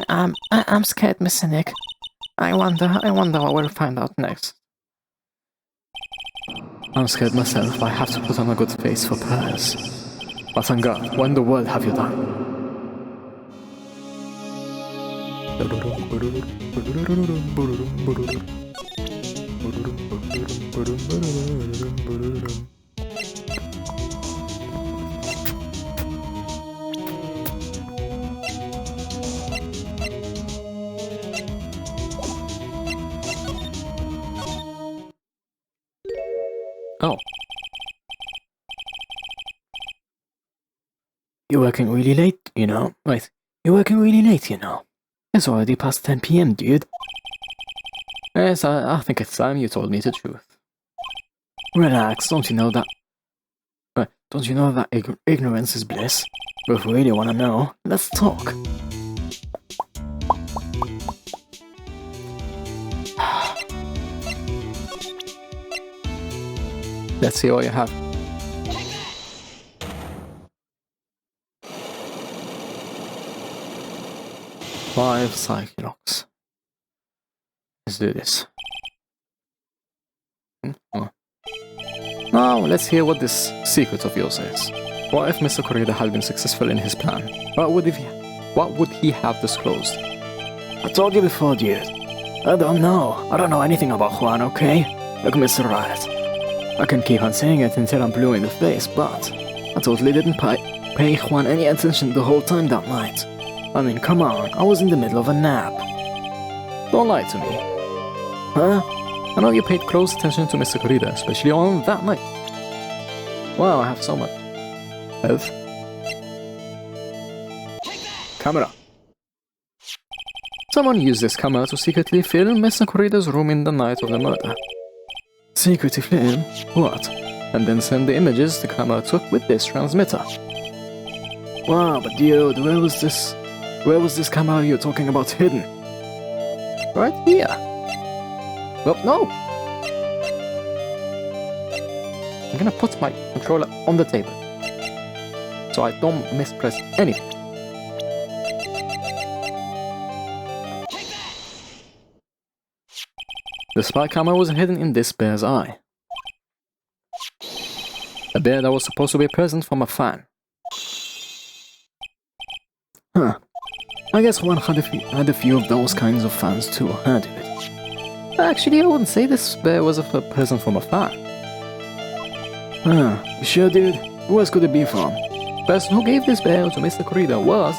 I'm scared, Mr. Nick. I wonder what we'll find out next. I'm scared myself. I have to put on a good face for prayers. But Angard, what in the world have you done? Oh. You're working really late, you know. Wait, you're working really late, you know. It's already past 10 p.m., dude. Yes, I think it's time you told me the truth. Relax, don't you know that? Don't you know that ignorance is bliss? But if you really want to know, let's talk. Let's see what you have. Five Psyche-locks. Let's do this. Oh. Now, let's hear what this secret of yours is. What if Mr. Corrida had been successful in his plan? What would he have disclosed? I told you before, dude. I don't know. I don't know anything about Juan, okay? Look, Mr. Riot. I can keep on saying it until I'm blue in the face, but I totally didn't pay Juan any attention the whole time that night. I mean, come on, I was in the middle of a nap. Don't lie to me. Huh? I know you paid close attention to Mr. Corrida, especially on that night. Wow, I have so much health. Camera. Someone used this camera to secretly film Mr. Corrida's room in the night of the murder. Secretly film? What? And then send the images the camera took with this transmitter. Wow, but dude, where was this camera you're talking about hidden? Right here. Well, no! I'm gonna put my controller on the table so I don't mispress anything. The spy camera was hidden in this bear's eye. A bear that was supposed to be a present from a fan. Huh. I guess one had a few of those kinds of fans too, huh, dude? Actually, I wouldn't say this bear was a present from a fan. Huh, you sure, dude? Who else could it be from? The person who gave this bear to Mr. Corrida was...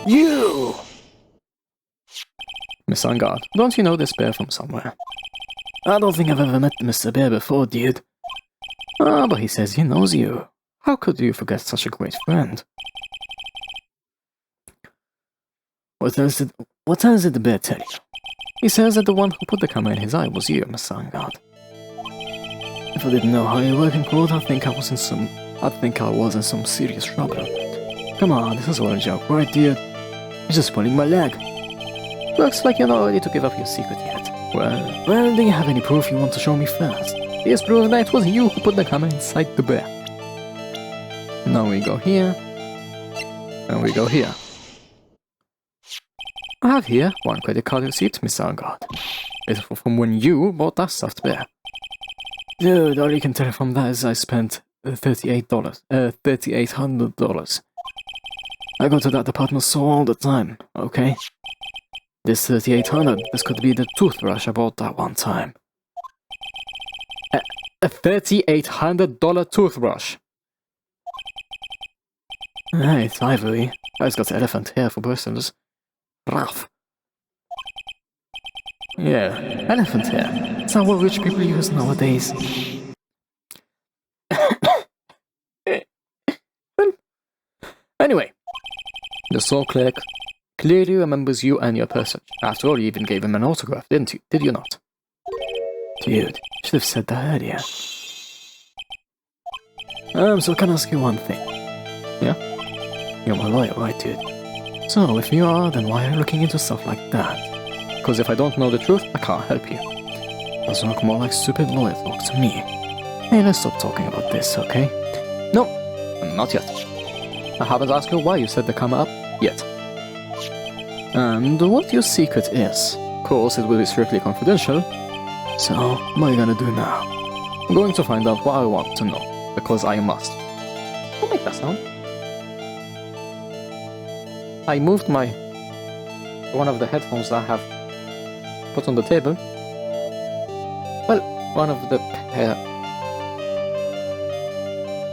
You! Miss Angard, don't you know this bear from somewhere? I don't think I've ever met Mr. Bear before, dude. Ah, but he says he knows you. How could you forget such a great friend? What else did the bear tell you? He says that the one who put the camera in his eye was you, Miss Angard. If I didn't know how you work in court, I'd think I was in some serious trouble. Come on, this is all a joke, right, dude? You're just pulling my leg. Looks like you're not ready to give up your secret yet. Well, do you have any proof you want to show me first? Yes, proof that it was you who put the camera inside the bear. Now we go here, and we go here. I have here one credit card receipt, Miss Angard. It's from when you bought that stuffed bear. Dude, all you can tell from that is I spent $3,800. I go to that department store all the time, okay? This $3,800, this could be the toothbrush I bought that one time. A $3,800 toothbrush? Hey, it's ivory. It's got elephant hair for bristles. Rough. Yeah, elephant hair. Is that what rich people use nowadays? Anyway, the store clerk clearly remembers you and your person. After all, you even gave him an autograph, didn't you? Did you not? Dude, should have said that earlier. So can I ask you one thing? Yeah? You're my lawyer, right, dude? So, if you are, then why are you looking into stuff like that? Because if I don't know the truth, I can't help you. Doesn't look more like stupid lawyer talk to me. Hey, let's stop talking about this, okay? No, not yet. I haven't asked you why you set the camera up yet. And what your secret is. Of course, it will be strictly confidential. So, what are you gonna do now? I'm going to find out what I want to know, because I must. Don't make that sound. I moved one of the headphones that I have put on the table. Well, one of the pair.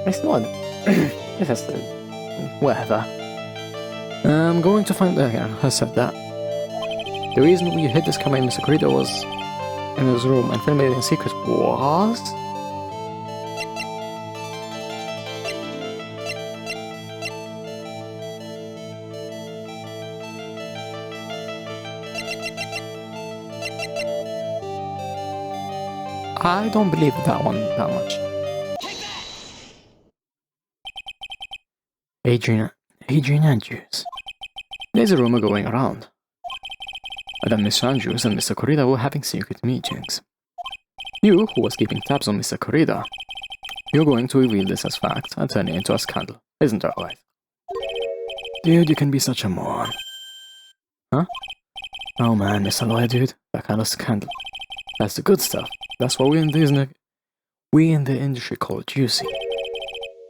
It's not. It has to. Whatever. I'm going to find. I said that. The reason we hid this camera in Mr. Corrida was in his room and filmed it in secret was. I don't believe that one that much. Adrian Andrews. There's a rumor going around that Mr. Andrews and Mr. Corrida were having secret meetings. You, who was keeping tabs on Mr. Corrida, you're going to reveal this as fact and turn it into a scandal, isn't that right? Dude, you can be such a moron. Huh? Oh man, Mr. Lawyer, dude, that kind of scandal. That's the good stuff. That's what we in the industry call it juicy.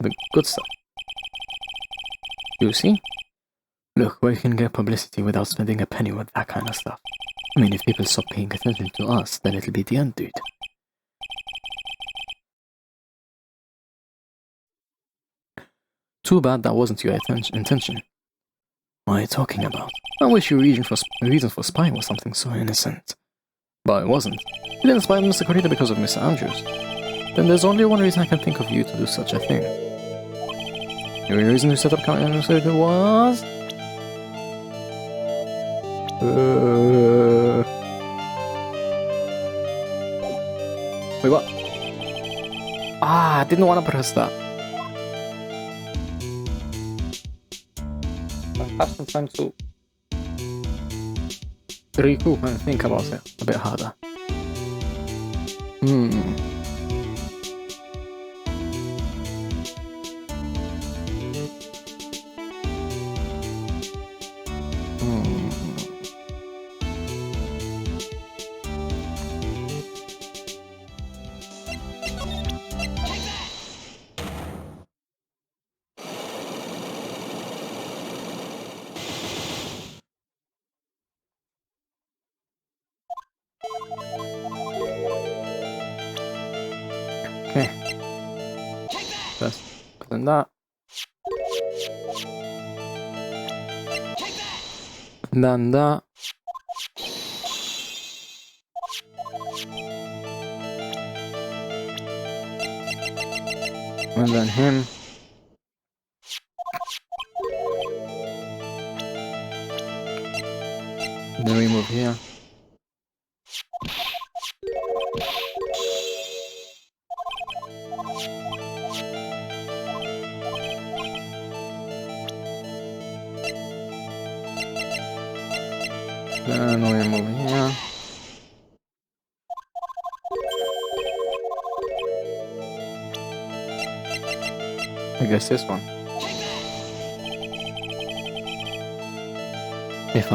The good stuff. Juicy? Look, we can get publicity without spending a penny with that kind of stuff. I mean, if people stop paying attention to us, then it'll be the end, dude. Too bad that wasn't your intention. What are you talking about? I wish your reason for spying was something so innocent. But it wasn't. You didn't spy on Mr. Corrida because of Mr. Andrews. Then there's only one reason I can think of you to do such a thing. Your reason to set up Counter was... Wait, what? Ah, I didn't want to press that. I have some time to recoup and think about it a bit harder. Okay. First, then that. Then that. And then him. And then we move here. Then we move here. I guess this one. If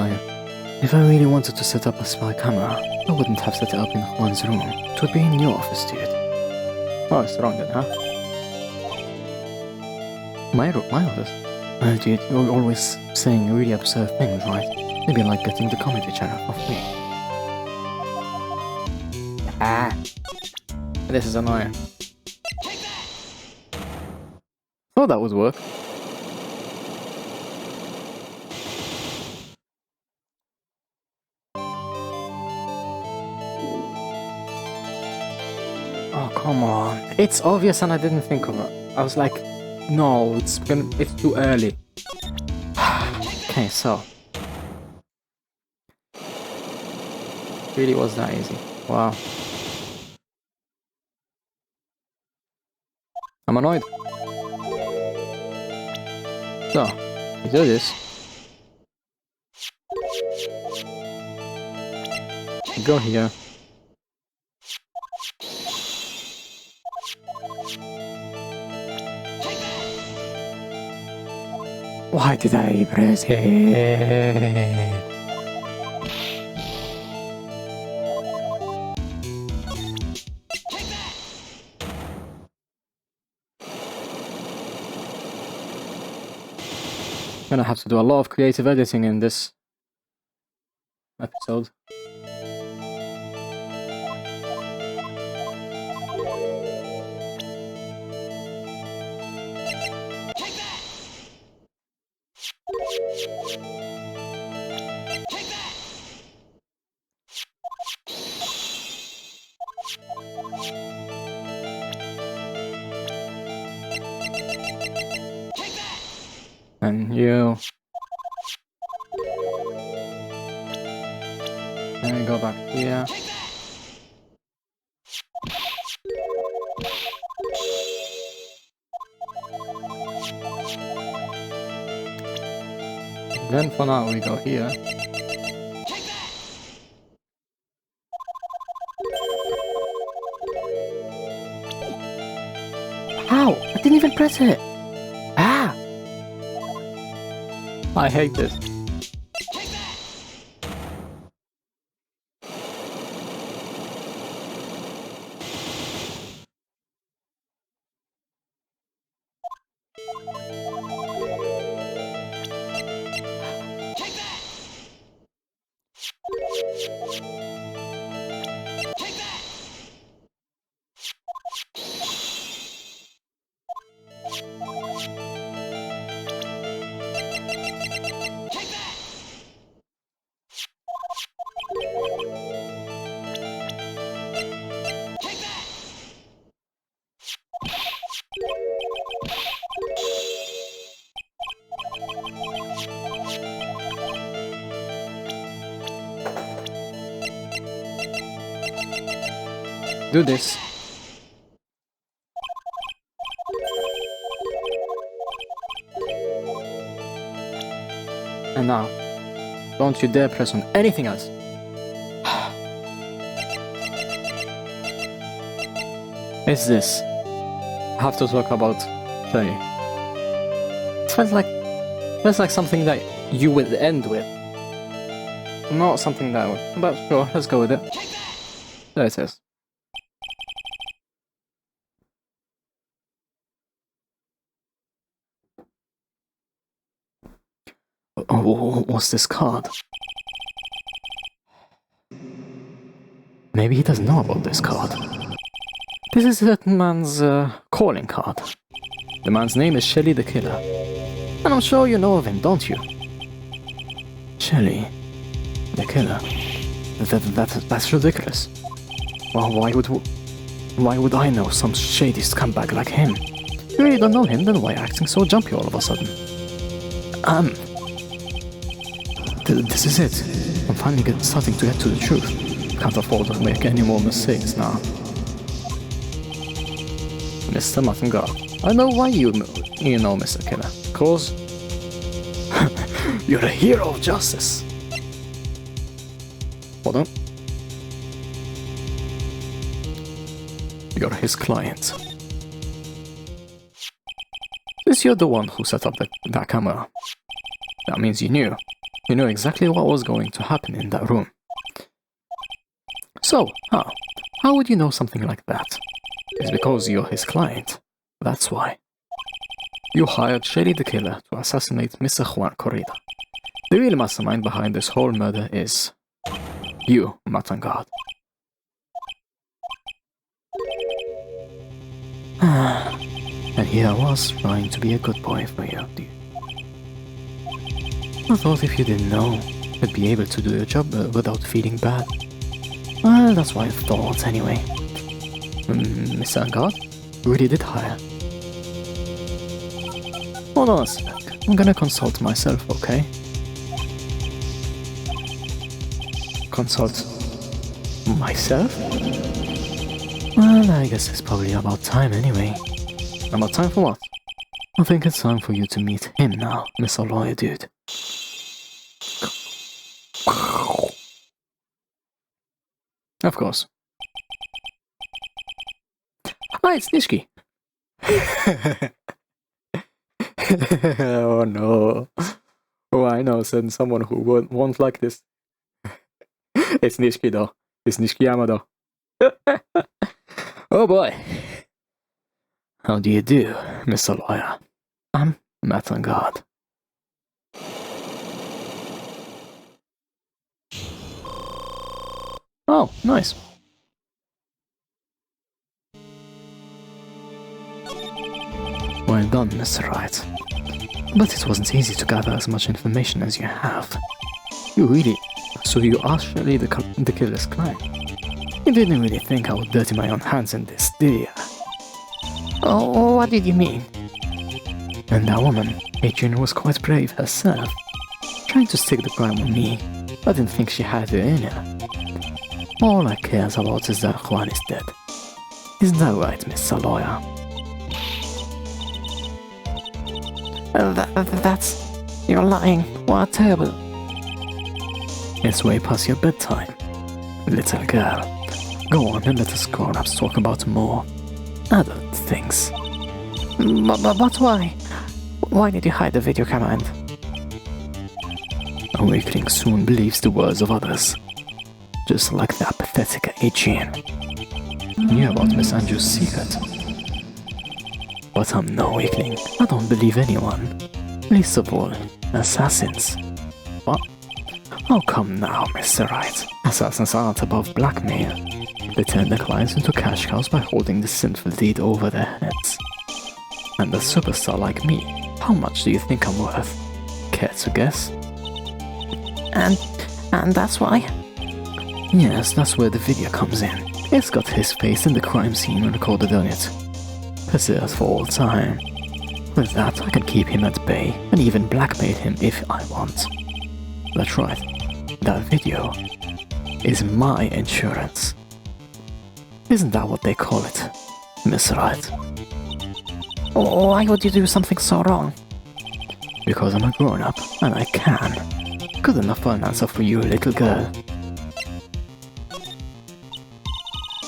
I really wanted to set up a spy camera, I wouldn't have set it up in Juan's room. It would be in your office, dude. Oh, it's wrong then, huh? My office? Oh, dude, you're always saying really absurd things, right? Maybe like getting the comedy channel off me. Ah! This is annoying. Thought that would work. Oh, come on. It's obvious and I didn't think of it. I was like, no, it's too early. Okay, so. Really was that easy. Wow. I'm annoyed. So, we do this. We go here. Why did I press it? Gonna have to do a lot of creative editing in this episode. And you. And go back here. Then for now we go here. Ow! I didn't even press it! Ah! I hate this. Do this. And now, don't you dare press on anything else. It's this. I have to talk about Shelly. It feels like something that you would end with. Not something that would, but sure, let's go with it. There it is. Oh, what's this card? Maybe he doesn't know about this card. This is that man's calling card. The man's name is Shelly the Killer. And I'm sure you know of him, don't you? Shelly the Killer? That's ridiculous. Well, why would I know some shady scumbag like him? You really don't know him, then why acting so jumpy all of a sudden? This is it. I'm finally starting to get to the truth. Can't afford to make any more mistakes now. Mr. Mattengard, I know why you know Mr. Killer. Cause you're a hero of justice. Hold on. You're his client. Since you're the one who set up that camera, that means you knew exactly what was going to happen in that room. So, how would you know something like that? It's because you're his client. That's why. You hired Shelly the Killer to assassinate Mr. Juan Corrida. The real mastermind behind this whole murder is you, Mattengard. And here I was, trying to be a good boy for you, dude. I thought if you didn't know, you'd be able to do your job without feeling bad. Well, that's what I thought anyway. Mr. Guard, you really did hire. Hold on a sec, I'm gonna consult myself, okay? Consult myself? Well, I guess it's probably about time anyway. About time for what? I think it's time for you to meet him now, Mr. Lawyer Dude. Of course. Hi, it's Nishiki. Oh no. Oh, I know, said someone who won't like this. It's Nishiki though. It's Nishikiyama though. Oh boy. How do you do, Mr. Lawyer? I'm Mattengard. Oh, nice. Well done, Mr. Wright. But it wasn't easy to gather as much information as you have. So you are surely the killer's client. You didn't really think I would dirty my own hands in this, did you? Oh, what did you mean? And that woman, Adrian, was quite brave herself. Trying to stick the crime on me. I didn't think she had it in her. All I cares about is that Juan is dead. Isn't that right, Mr. Lawyer? You're lying. What terrible. It's way past your bedtime. Little girl, go on and let us grown-ups talk about more adult things. But why? Why did you hide the video camera and... A weakling soon believes the words of others. Just like that pathetic Adrian. Knew about Miss Andrews' secret. But I'm no weakling. I don't believe anyone. Least of all, assassins. What? Oh, come now, Mr. Wright. Assassins aren't above blackmail. They turn their clients into cash cows by holding the sinful deed over their heads. And a superstar like me, how much do you think I'm worth? Care to guess? And that's why? Yes, that's where the video comes in. It's got his face in the crime scene recorded on it. Preserved for all time. With that, I can keep him at bay and even blackmail him if I want. That's right. That video is my insurance. Isn't that what they call it, Miss Wright? Why would you do something so wrong? Because I'm a grown-up and I can. Good enough for an answer for you, little girl.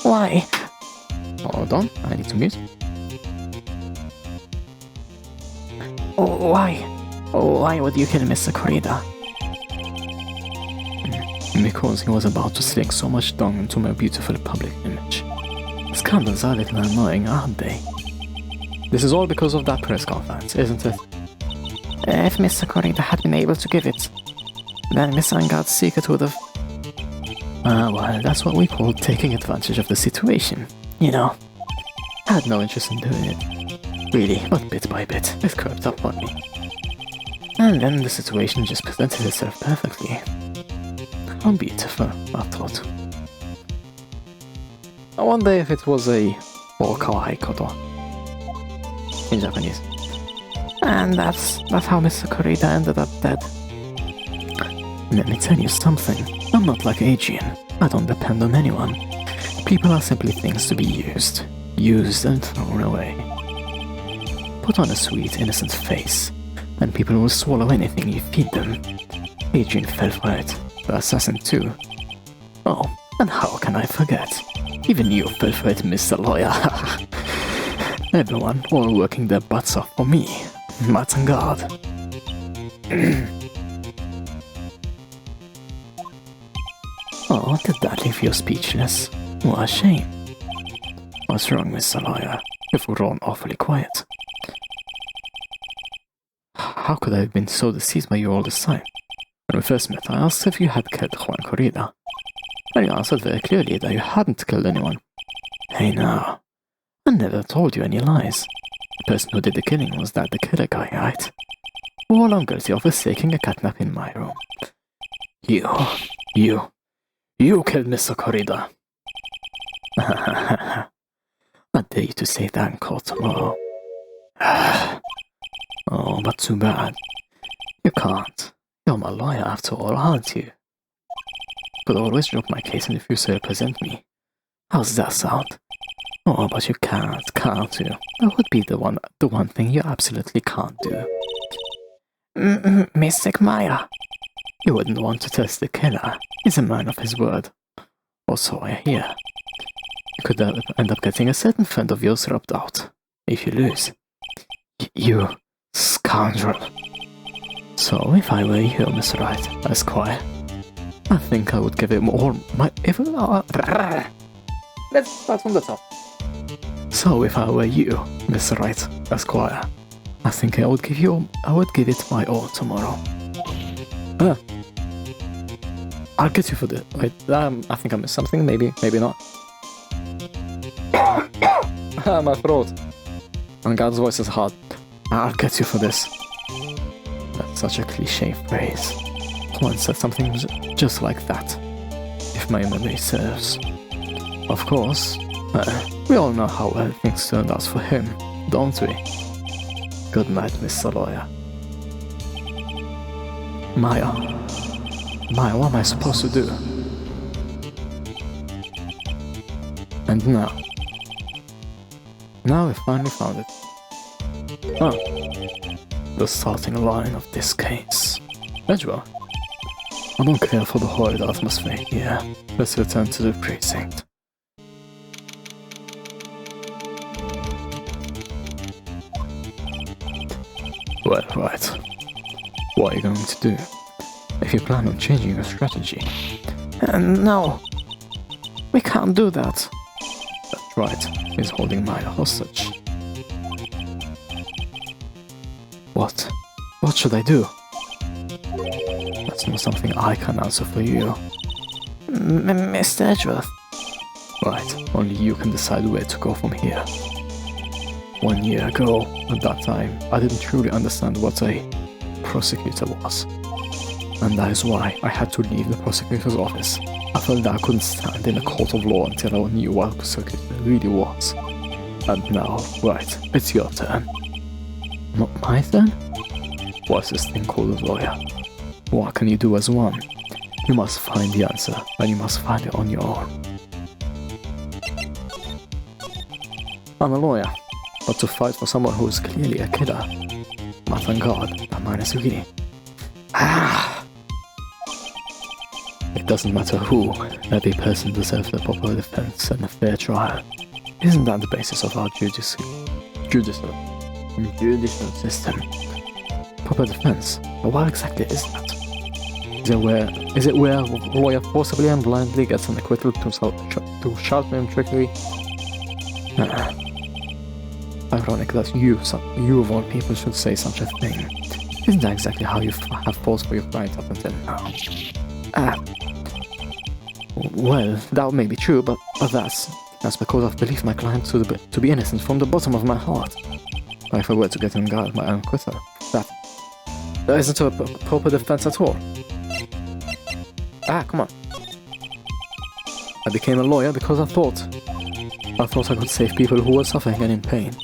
Why? Hold on, I need to mute. Why? Why would you kill Mr. Corrida? Because he was about to sling so much dung into my beautiful public image. Scandals are little annoying, aren't they? This is all because of that press conference, isn't it? If Mr. Corrida had been able to give it, then Miss Angard's secret would have... Well, that's what we call taking advantage of the situation, you know. I had no interest in doing it. Really, but bit by bit, it crept up on me. And then the situation just presented itself perfectly. How beautiful, I thought. I wonder if it was a kawaii koto in Japanese. And that's how Mr. Corrida ended up dead. Let me tell you something. I'm not like Adrian. I don't depend on anyone. People are simply things to be used. Used and thrown away. Put on a sweet, innocent face, and people will swallow anything you feed them. Adrian fell for it. The assassin too. Oh, and how can I forget? Even you fell for it, Mr. Lawyer. Everyone all working their butts off for me. Matt and God. Oh, did that leave you speechless? What a shame. What's wrong, Mr. Lawyer? You've grown awfully quiet. How could I have been so deceived by you all this time? When we first met, I asked if you had killed Juan Corrida. And you answered very clearly that you hadn't killed anyone. Hey now, I never told you any lies. The person who did the killing was the killer guy, right? Well, I'm guilty of forsaking a catnap in my room. You killed Mr. Corrida. I dare you to say that in court tomorrow. Oh, but too bad. You can't. You're my lawyer after all, aren't you? Could always drop my case in the future to represent me. How's that sound? Oh, but you can't you? That would be the one thing you absolutely can't do. Mystic Maya. You wouldn't want to test the killer. He's a man of his word. Or so I hear. You could end up getting a certain friend of yours rubbed out, if you lose. You scoundrel. So if I were you, Miss Wright, Esquire, I think I would give him all my... Let's start from the top. So if I were you, Miss Wright, Esquire, I think I would give it my all tomorrow. I'll get you for this. Wait, I think I missed something. Maybe not. My throat. And God's voice is hard. I'll get you for this. That's such a cliche phrase. Juan said something just like that, if my memory serves. Of course, we all know how well things turned out for him, don't we? Good night, Mr. Lawyer. Maya, what am I supposed to do? And now we finally found it. Oh, the starting line of this case. Edgewell, I don't care for the horrid atmosphere here. Let's return to the precinct. Well, right. What are you going to do? If you plan on changing your strategy. No. We can't do that. That's right. He's holding my hostage. What? What should I do? That's not something I can answer for you. Mr. Edgeworth. Right, only you can decide where to go from here. 1 year ago, at that time, I didn't truly understand what a prosecutor was. And that is why I had to leave the prosecutor's office. I felt that I couldn't stand in a court of law until I knew what a prosecutor really was. And now, right, it's your turn. My turn? What's this thing called a lawyer? What can you do as one? You must find the answer, and you must find it on your own. I'm a lawyer, but to fight for someone who is clearly a killer. But thank God, that man is Yukini. It doesn't matter who, every person deserves a proper defense and a fair trial. Isn't that the basis of our judicial system? Proper defense? But what exactly is that? Is it where a lawyer forcibly and blindly gets an acquittal to shelter him trickery? Ironic that you of all people should say such a thing. Isn't that exactly how you have fought for your client up until now? Well, that may be true, but that's because I've believed my client to be innocent from the bottom of my heart. But if I were to get him guard my own acquittal, that isn't a proper defense at all. Come on. I became a lawyer because I thought I could save people who were suffering and in pain.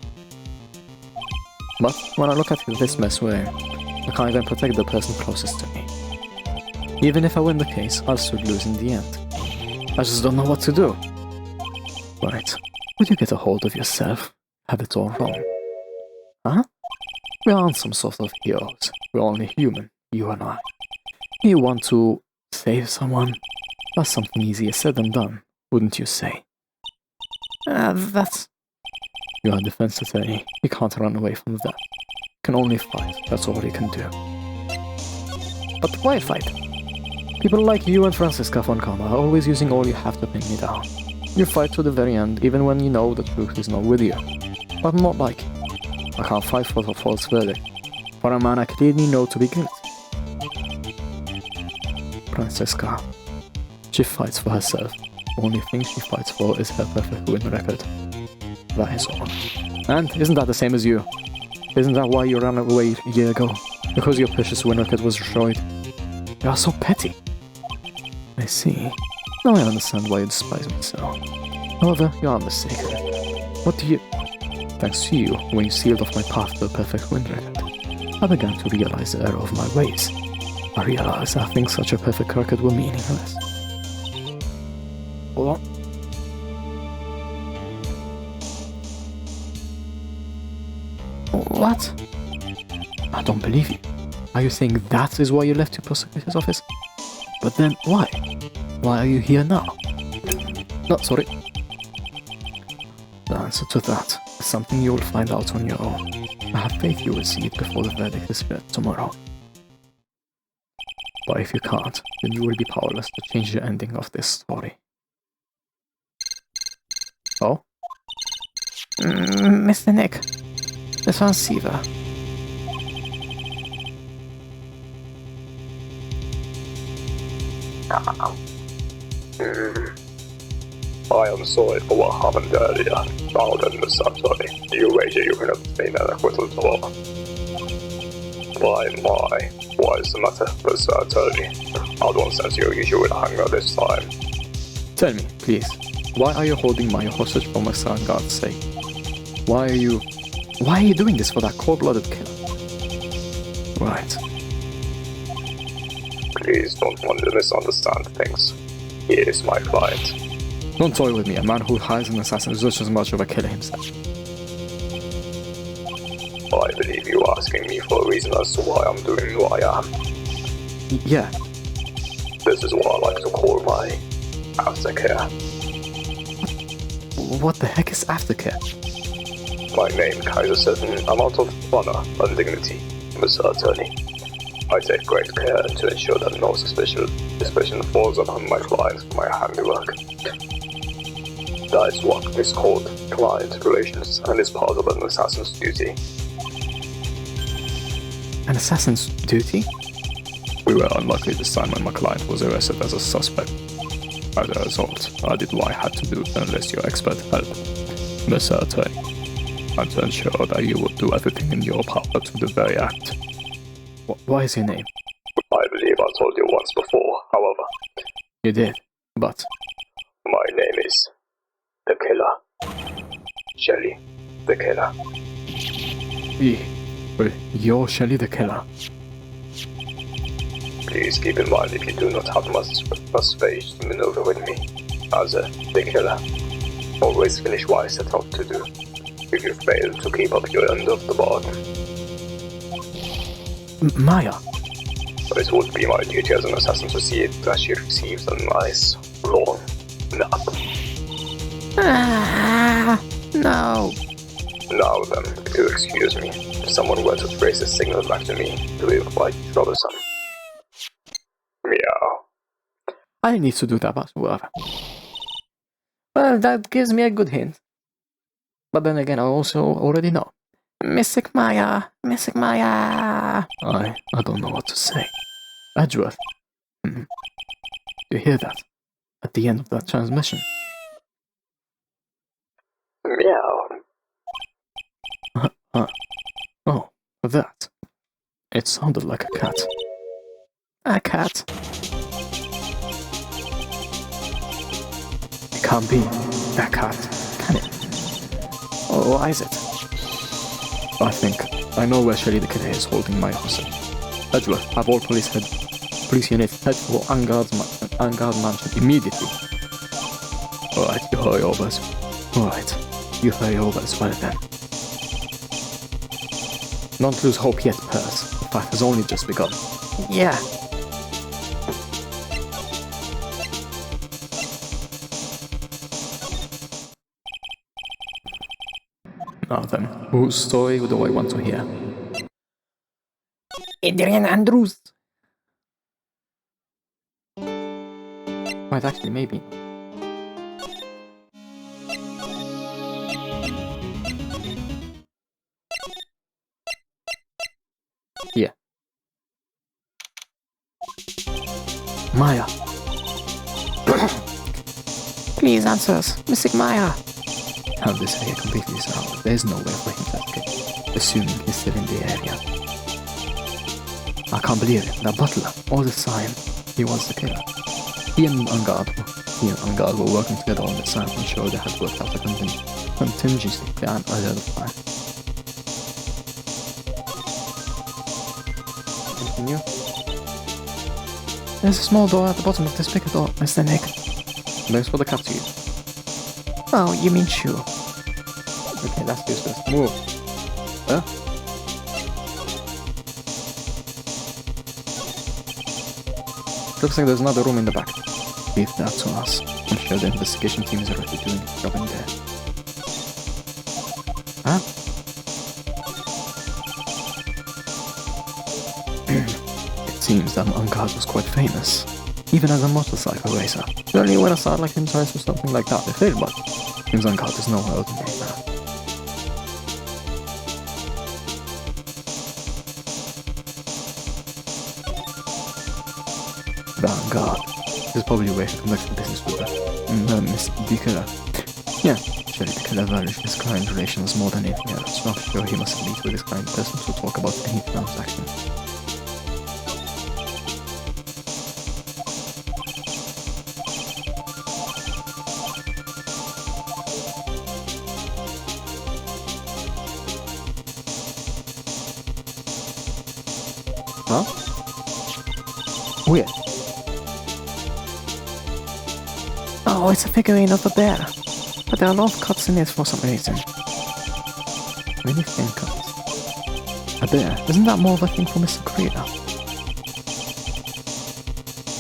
But when I look at it this mess way, I can't even protect the person closest to me. Even if I win the case, I'll still lose in the end. I just don't know what to do. Right, would you get a hold of yourself? Have it all wrong. Huh? We aren't some sort of heroes. We're only human, you and I. You want to save someone? That's something easier said than done, wouldn't you say? That's... You're a defense attorney. You can't run away from that. You can only fight. That's all you can do. But why fight? People like you and Francisca von Kama are always using all you have to pin me down. You fight to the very end, even when you know the truth is not with you. But I'm not like you. I can't fight for a false verdict. For a man I clearly know to be guilty. Francisca. She fights for herself. The only thing she fights for is her perfect win record. That is all. And isn't that the same as you? Isn't that why you ran away a year ago? Because your precious win record was destroyed? You are so petty. I see. Now I understand why you despise me so. However, you are mistaken. What do you... Thanks to you, when you sealed off my path to a perfect win record, I began to realize the error of my ways. I realized I think such a perfect record were meaningless. Hold on. What? I don't believe you. Are you saying that is why you left your prosecutor's office? But then why? Why are you here now? No, sorry. The answer to that is something you will find out on your own. I have faith you will see it before the verdict is read tomorrow. But if you can't, then you will be powerless to change the ending of this story. Oh? Mr. Nick, this one's Siva. I am sorry for what happened earlier. Now then, Mr. Attorney, do you wager you can obtain an acquittal tomorrow? Why? What is the matter, Mr. Attorney? I don't sense your usual anger this time. Tell me, please, why are you holding my hostage for my son God's sake? Why are you doing this for that cold-blooded killer? Right. Please don't misunderstand things. He is my client. Don't toy with me. A man who hires an assassin is just as much of a killer himself. I believe you are asking me for a reason as to why I'm doing who I am. Yeah. This is what I like to call my aftercare. What the heck is aftercare? My name carries a certain amount of honor and dignity, Mr. Attorney. I take great care to ensure that no suspicion falls upon my clients for my handiwork. That is what is called client relations and is part of an assassin's duty. An assassin's duty? We were unlucky this time when my client was arrested as a suspect. As a result, I did what I had to do to enlist your expert help, Mr. Attorney, and to ensure that you would do everything in your power to the very act. What is your name? I believe I told you once before, however. You did, but... My name is the Killer. Shelly, the Killer. You're Shelly the Killer. Please keep in mind if you do not have much space to maneuver with me. As the Killer, always finish what I set out to do. If you fail to keep up your end of the bargain. Maya! It would be my duty as an assassin to see that she receives a nice, long nap. No. Now then, if you excuse me, if someone were to trace a signal back to me, it would be quite troublesome. Meow. I need to do that as well. Well, that gives me a good hint. But then again, I also already know. Mystic Maya. Mystic Maya. I don't know what to say. Edgeworth. You hear that? At the end of that transmission. Meow. Oh, that. It sounded like a cat. A cat. It can't be that cat, can it? Oh, why is it? I think I know where Shelly the Killer is holding my hostage. Edgeworth, have all police units head for Angard Mansion immediately. Alright, you hurry over as well then. Don't lose hope yet, Purse. The fight has only just begun. Yeah. Now then, whose story do I want to hear? Adrian Andrews. Right, actually, maybe. Yeah. Maya. Please answer us, Mystic Maya. How this area completely sound. There's no way for him to escape, assuming he's still in the area. I can't believe it. The butler, all this time, he was the killer. He and Angard were working together on this time to ensure they had worked out a contingency plan ahead of time. Continue. There's a small door at the bottom of this bigger door, Mr. Nick. Thanks for the cat to you. Oh, you mean shoe. Okay, that's useless. Move. Huh? Looks like there's another room in the back. Leave that to us. I'm sure the investigation team is already doing its job in there. Huh? It seems that Angard was quite famous, even as a motorcycle racer. Certainly when a star like him tries for something like that, they fail, but seems Angard is no ordinary man. Angard is probably where he conducts the business with her. Miss the Killer. Yeah, surely the Killer values his client relations more than anything else. Not sure he must meet with his client person to talk about any transaction. Huh? Weird. Oh, it's a figurine of a bear. But there are a lot of cuts in it for some reason. Really thin cuts. A bear? Isn't that more of a thing for Mr. Korea?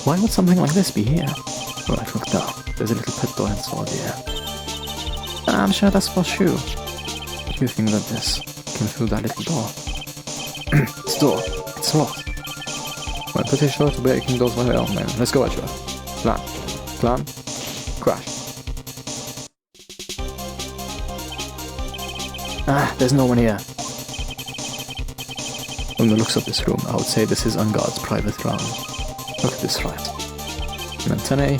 Why would something like this be here? Right, look down. There's a little pet door inside here. I'm sure that's for sure. Do you think that this can fill that little door? This door, it's locked. I'm pretty sure to breaking doors my own, man. Let's go, Edgeworth. Plan. Crash. There's no one here. From the looks of this room, I would say this is Unguard's private round. Look at this right. An antennae.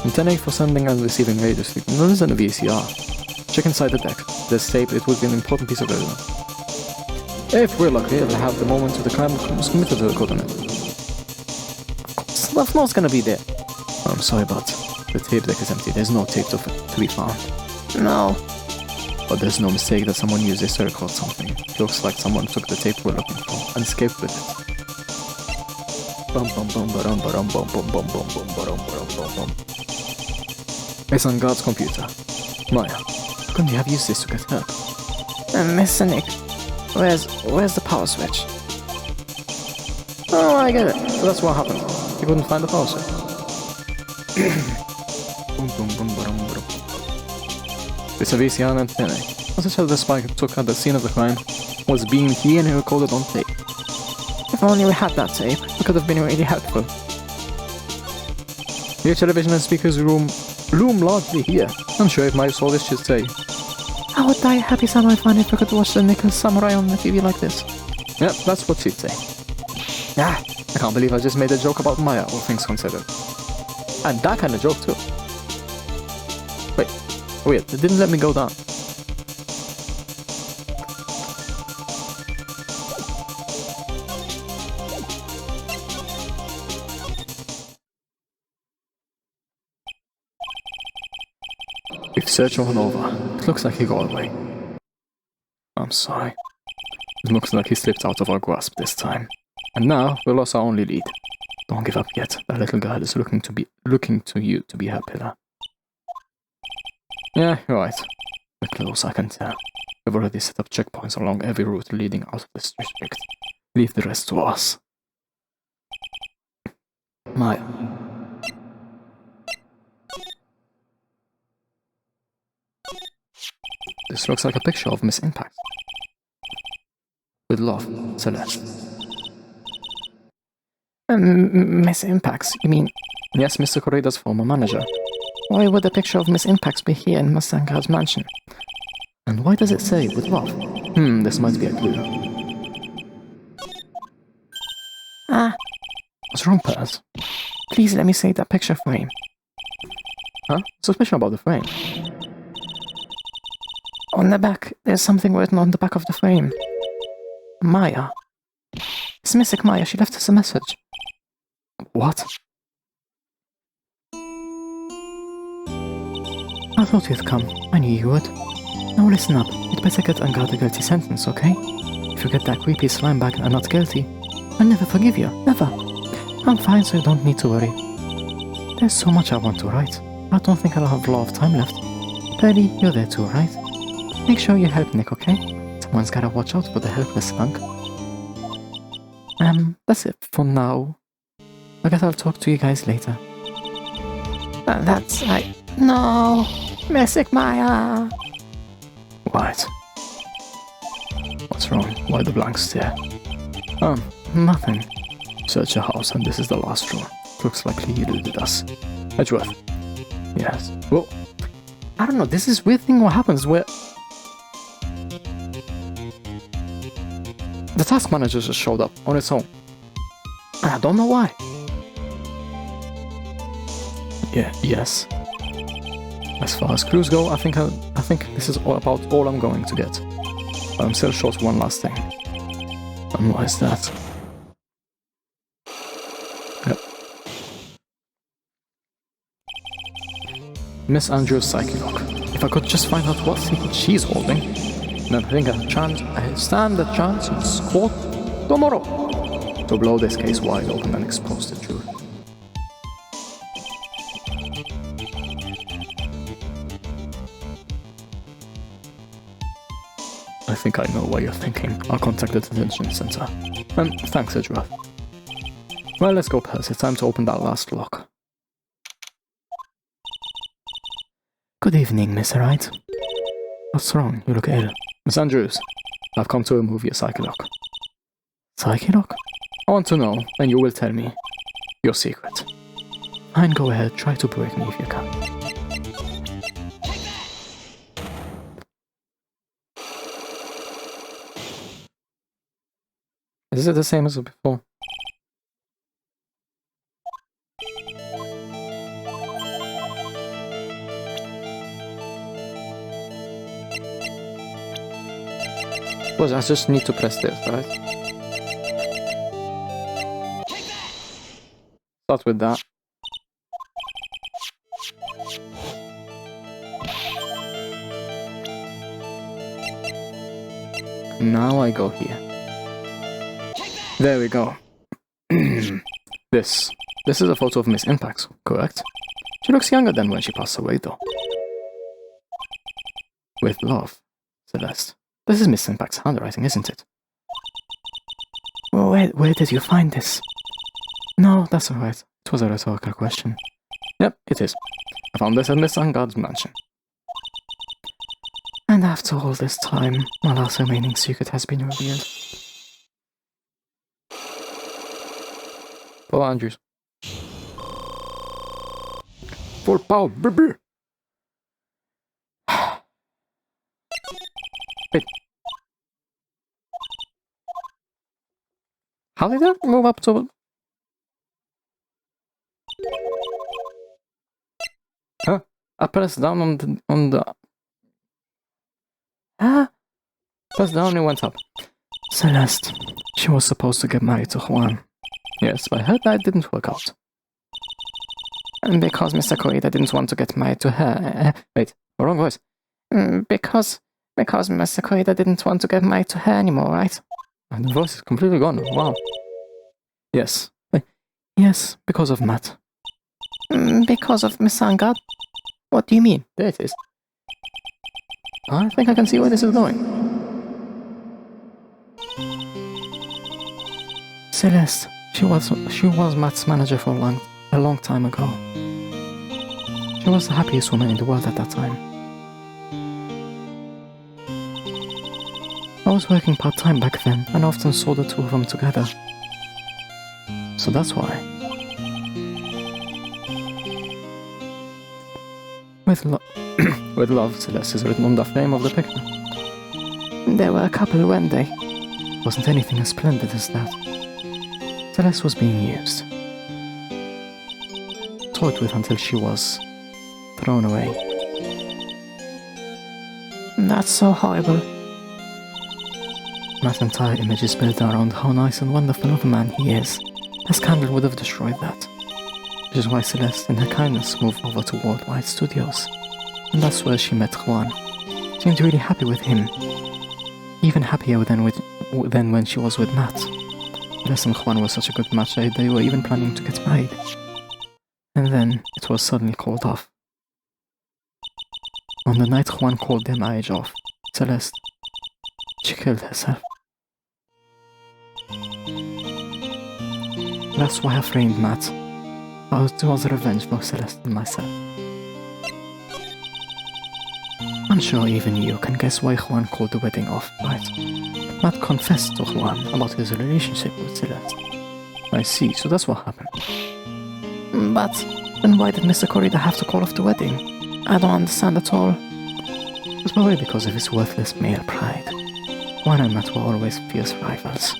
Antennae for sending and receiving radio signals. No, this isn't a VCR. Check inside the deck. There's tape. It would be an important piece of evidence. If we're lucky, it'll have the moment the crime was committed to the coordinate. Of course gonna be there. Oh, I'm sorry, but the tape deck is empty. There's no tape to be found. No. But there's no mistake that someone used a circle or something. It looks like someone took the tape we're looking for and escaped with it. It's on God's computer. Maya, how couldn't you have used this to get help? Mr. Nick, where's the power switch? Oh, I get it. So that's what happened. You couldn't find the power switch. It's a VCR and antenna. Was it how the spy took at the scene of the crime was being he and he recorded on tape? If only we had that tape, it could have been really helpful. Your television and speakers loom largely here. I'm sure if my saw this should say. I would die a happy samurai fan if I could watch the Nickel Samurai on the TV like this. Yep, that's what she'd say. I can't believe I just made a joke about Maya, all things considered. And that kind of joke too. Wait, it didn't let me go down. We've searched all over. It looks like he got away. I'm sorry. It looks like he slipped out of our grasp this time. And now, we lost our only lead. Don't give up yet. That little girl is looking to you to be her pillar. Yeah, you're right. We're close, I can tell. We've already set up checkpoints along every route leading out of this district. Leave the rest to us. Maya. This looks like a picture of Miss Impact. With love, Celeste. Miss Impacts, you mean? Yes, Mr. Koreda's former manager. Why would a picture of Miss Impacts be here in Mustangard's mansion? And why does it say with love? This might be a clue. What's wrong, Paz? Please let me see that picture frame. Huh? What's so special about the frame? On the back, there's something written on the back of the frame. Maya. It's Mystic Maya, she left us a message. What? I thought you'd come. I knew you would. Now listen up. You'd better get Unguard a guilty sentence, okay? If you get that creepy slime back and not guilty, I'll never forgive you. Never. I'm fine, so you don't need to worry. There's so much I want to write. I don't think I'll have a lot of time left. Pearly, you're there too, right? Make sure you help Nick, okay? Someone's gotta watch out for the helpless skunk. That's it for now. I guess I'll talk to you guys later. That's right. No! Mystic Maya! Right. What's wrong? Why the blank stare? Nothing. Search your house and this is the last room. Looks like he eluded us. Edgeworth. Yes. Well, I don't know, this is weird thing what happens where... The task manager just showed up on its own. And I don't know why. Yes. As far as clues go, I think this is about all I'm going to get. But I'm still short one last thing. And what is that? Yep. Miss Andrews' psyche lock. If I could just find out what secret she's holding, then I stand a chance in court tomorrow to blow this case wide open and expose the truth. I think I know what you're thinking. I'll contact the detention center. Thanks, Edgeworth. Well, let's go, Percy. It's time to open that last lock. Good evening, Miss Wright. What's wrong? You look ill. Miss Andrews, I've come to remove your psyche lock. Psyche lock? I want to know, and you will tell me your secret. Fine, go ahead. Try to break me if you can. Is it the same as before? Well, I just need to press this, right? Start with that. Now I go here. There we go. This is a photo of Miss Impax, correct? She looks younger than when she passed away, though. With love, Celeste. This is Miss Impax's handwriting, isn't it? Where did you find this? No, that's alright. It was a rhetorical question. Yep, it is. I found this at Miss Angard's mansion. And after all this time, my last remaining secret has been revealed. Paul Andrews. For Paul, baby! Wait. How did that move up to... Huh? I pressed down on the... Ah! Pressed down and it went up. Celeste. She was supposed to get married to Juan. Yes, but I heard that didn't work out. And because Mr. Corrida didn't want to get married to her... Wait, wrong voice. Because Mr. Corrida didn't want to get married to her anymore, right? And the voice is completely gone. Wow. Yes. Yes, because of Matt. Because of Miss Angard? What do you mean? There it is. I think I can see where this is going. Celeste. She was Matt's manager for a long time ago. She was the happiest woman in the world at that time. I was working part-time back then, and often saw the two of them together. So that's why. With love, Celeste is written on the frame of the picture. They were a couple, weren't they? Wasn't anything as splendid as that. Celeste was being used. Toyed with until she was thrown away. That's so horrible. Matt's entire image is built around how nice and wonderful of a man he is. A scandal would have destroyed that. Which is why Celeste, in her kindness, moved over to Worldwide Studios. And that's where she met Juan. Seemed really happy with him. Even happier than when she was with Matt. Celeste and Juan were such a good match that they were even planning to get married. And then, it was suddenly called off. On the night Juan called their marriage off, Celeste, she killed herself. That's why I framed Matt. It was revenge for Celeste and myself. I'm sure even you can guess why Juan called the wedding off, right? Matt confessed to Juan about his relationship with Celeste. I see, so that's what happened. But then why did Mr. Corrida have to call off the wedding? I don't understand at all. It was probably because of his worthless male pride. Juan and Matt were always fierce rivals.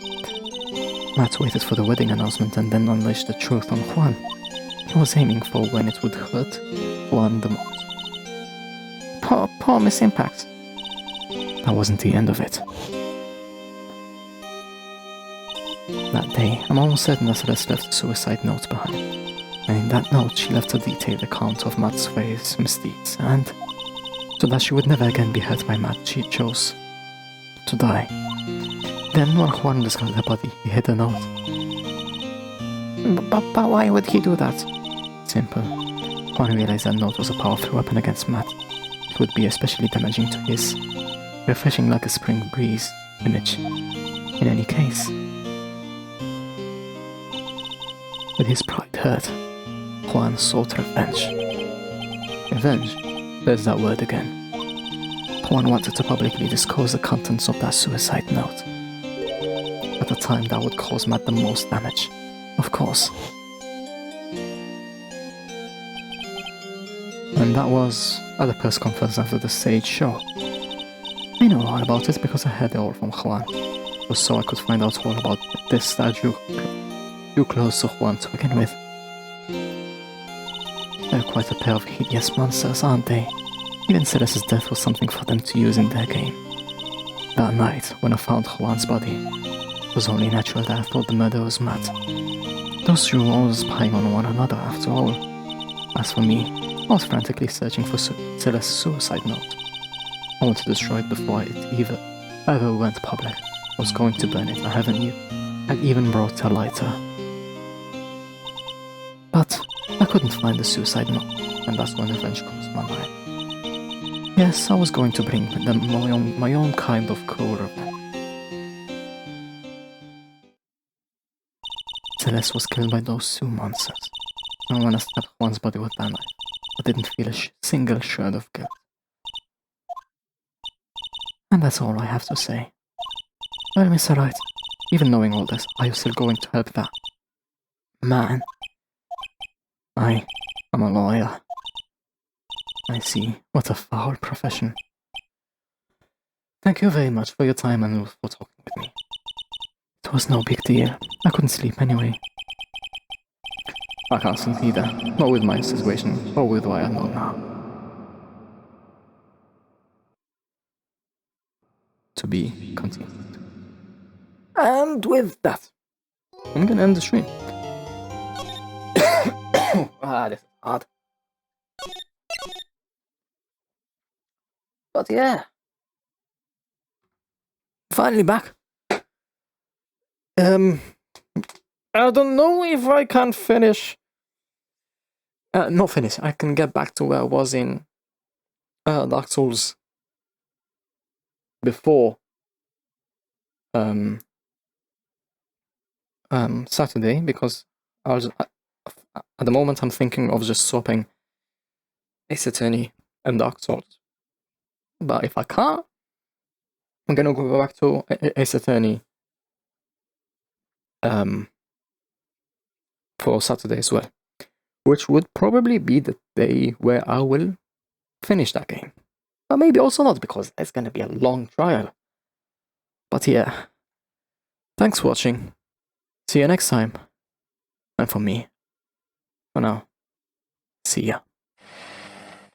Matt waited for the wedding announcement and then unleashed the truth on Juan. He was aiming for when it would hurt Juan the most. Poor Miss Impax. That wasn't the end of it. That day, I'm almost certain that Celeste left a suicide note behind. And in that note, she left a detailed account of Matt's various misdeeds, and so that she would never again be hurt by Matt, she chose to die. Then, when Juan discovered her body, he hid the note. But why would he do that? Simple. Juan realized that note was a powerful weapon against Matt. It would be especially damaging to his refreshing like a spring breeze image. In any case, with his pride hurt, Juan sought revenge. Revenge? There's that word again. Juan wanted to publicly disclose the contents of that suicide note. At a time that would cause Matt the most damage. Of course. And that was at the press conference after the stage show. I know all about it because I heard it all from Juan. Just so I could find out all about this that you close to Juan to begin with. They're quite a pair of hideous monsters, aren't they? Even Celeste's death was something for them to use in their game. That night, when I found Juan's body, it was only natural that I thought the murder was Matt. Those two were always spying on one another after all. As for me, I was frantically searching for Celeste's suicide note. I wanted to destroy it before it ever went public. I was going to burn it, I had even brought a lighter. But I couldn't find the suicide note, and that's when revenge crossed my mind. Yes, I was going to bring them my own kind of cruel revenge. Celeste was killed by those two monsters, and when I stabbed Juan's body with that knife, I didn't feel a single shred of guilt. And that's all I have to say. Well, Mr. Wright, even knowing all this, are you still going to help that man? I'm a lawyer. I see. What a foul profession. Thank you very much for your time and for talking with me. It was no big deal. I couldn't sleep anyway. I can't sleep either. Not with my situation, or with what I know now. To be continued. And with that, I'm gonna end the stream. This is hard. But yeah. Finally back. I don't know if I can finish. Not finish. I can get back to where I was in Dark Souls before Saturday, because at the moment I'm thinking of just swapping Ace Attorney and Dark Souls. But if I can't, I'm gonna go back to Ace Attorney for Saturday as well, which would probably be the day where I will finish that game. But maybe also not, because it's gonna be a long trial. But yeah, thanks for watching. See you next time. And for me, for now, see ya.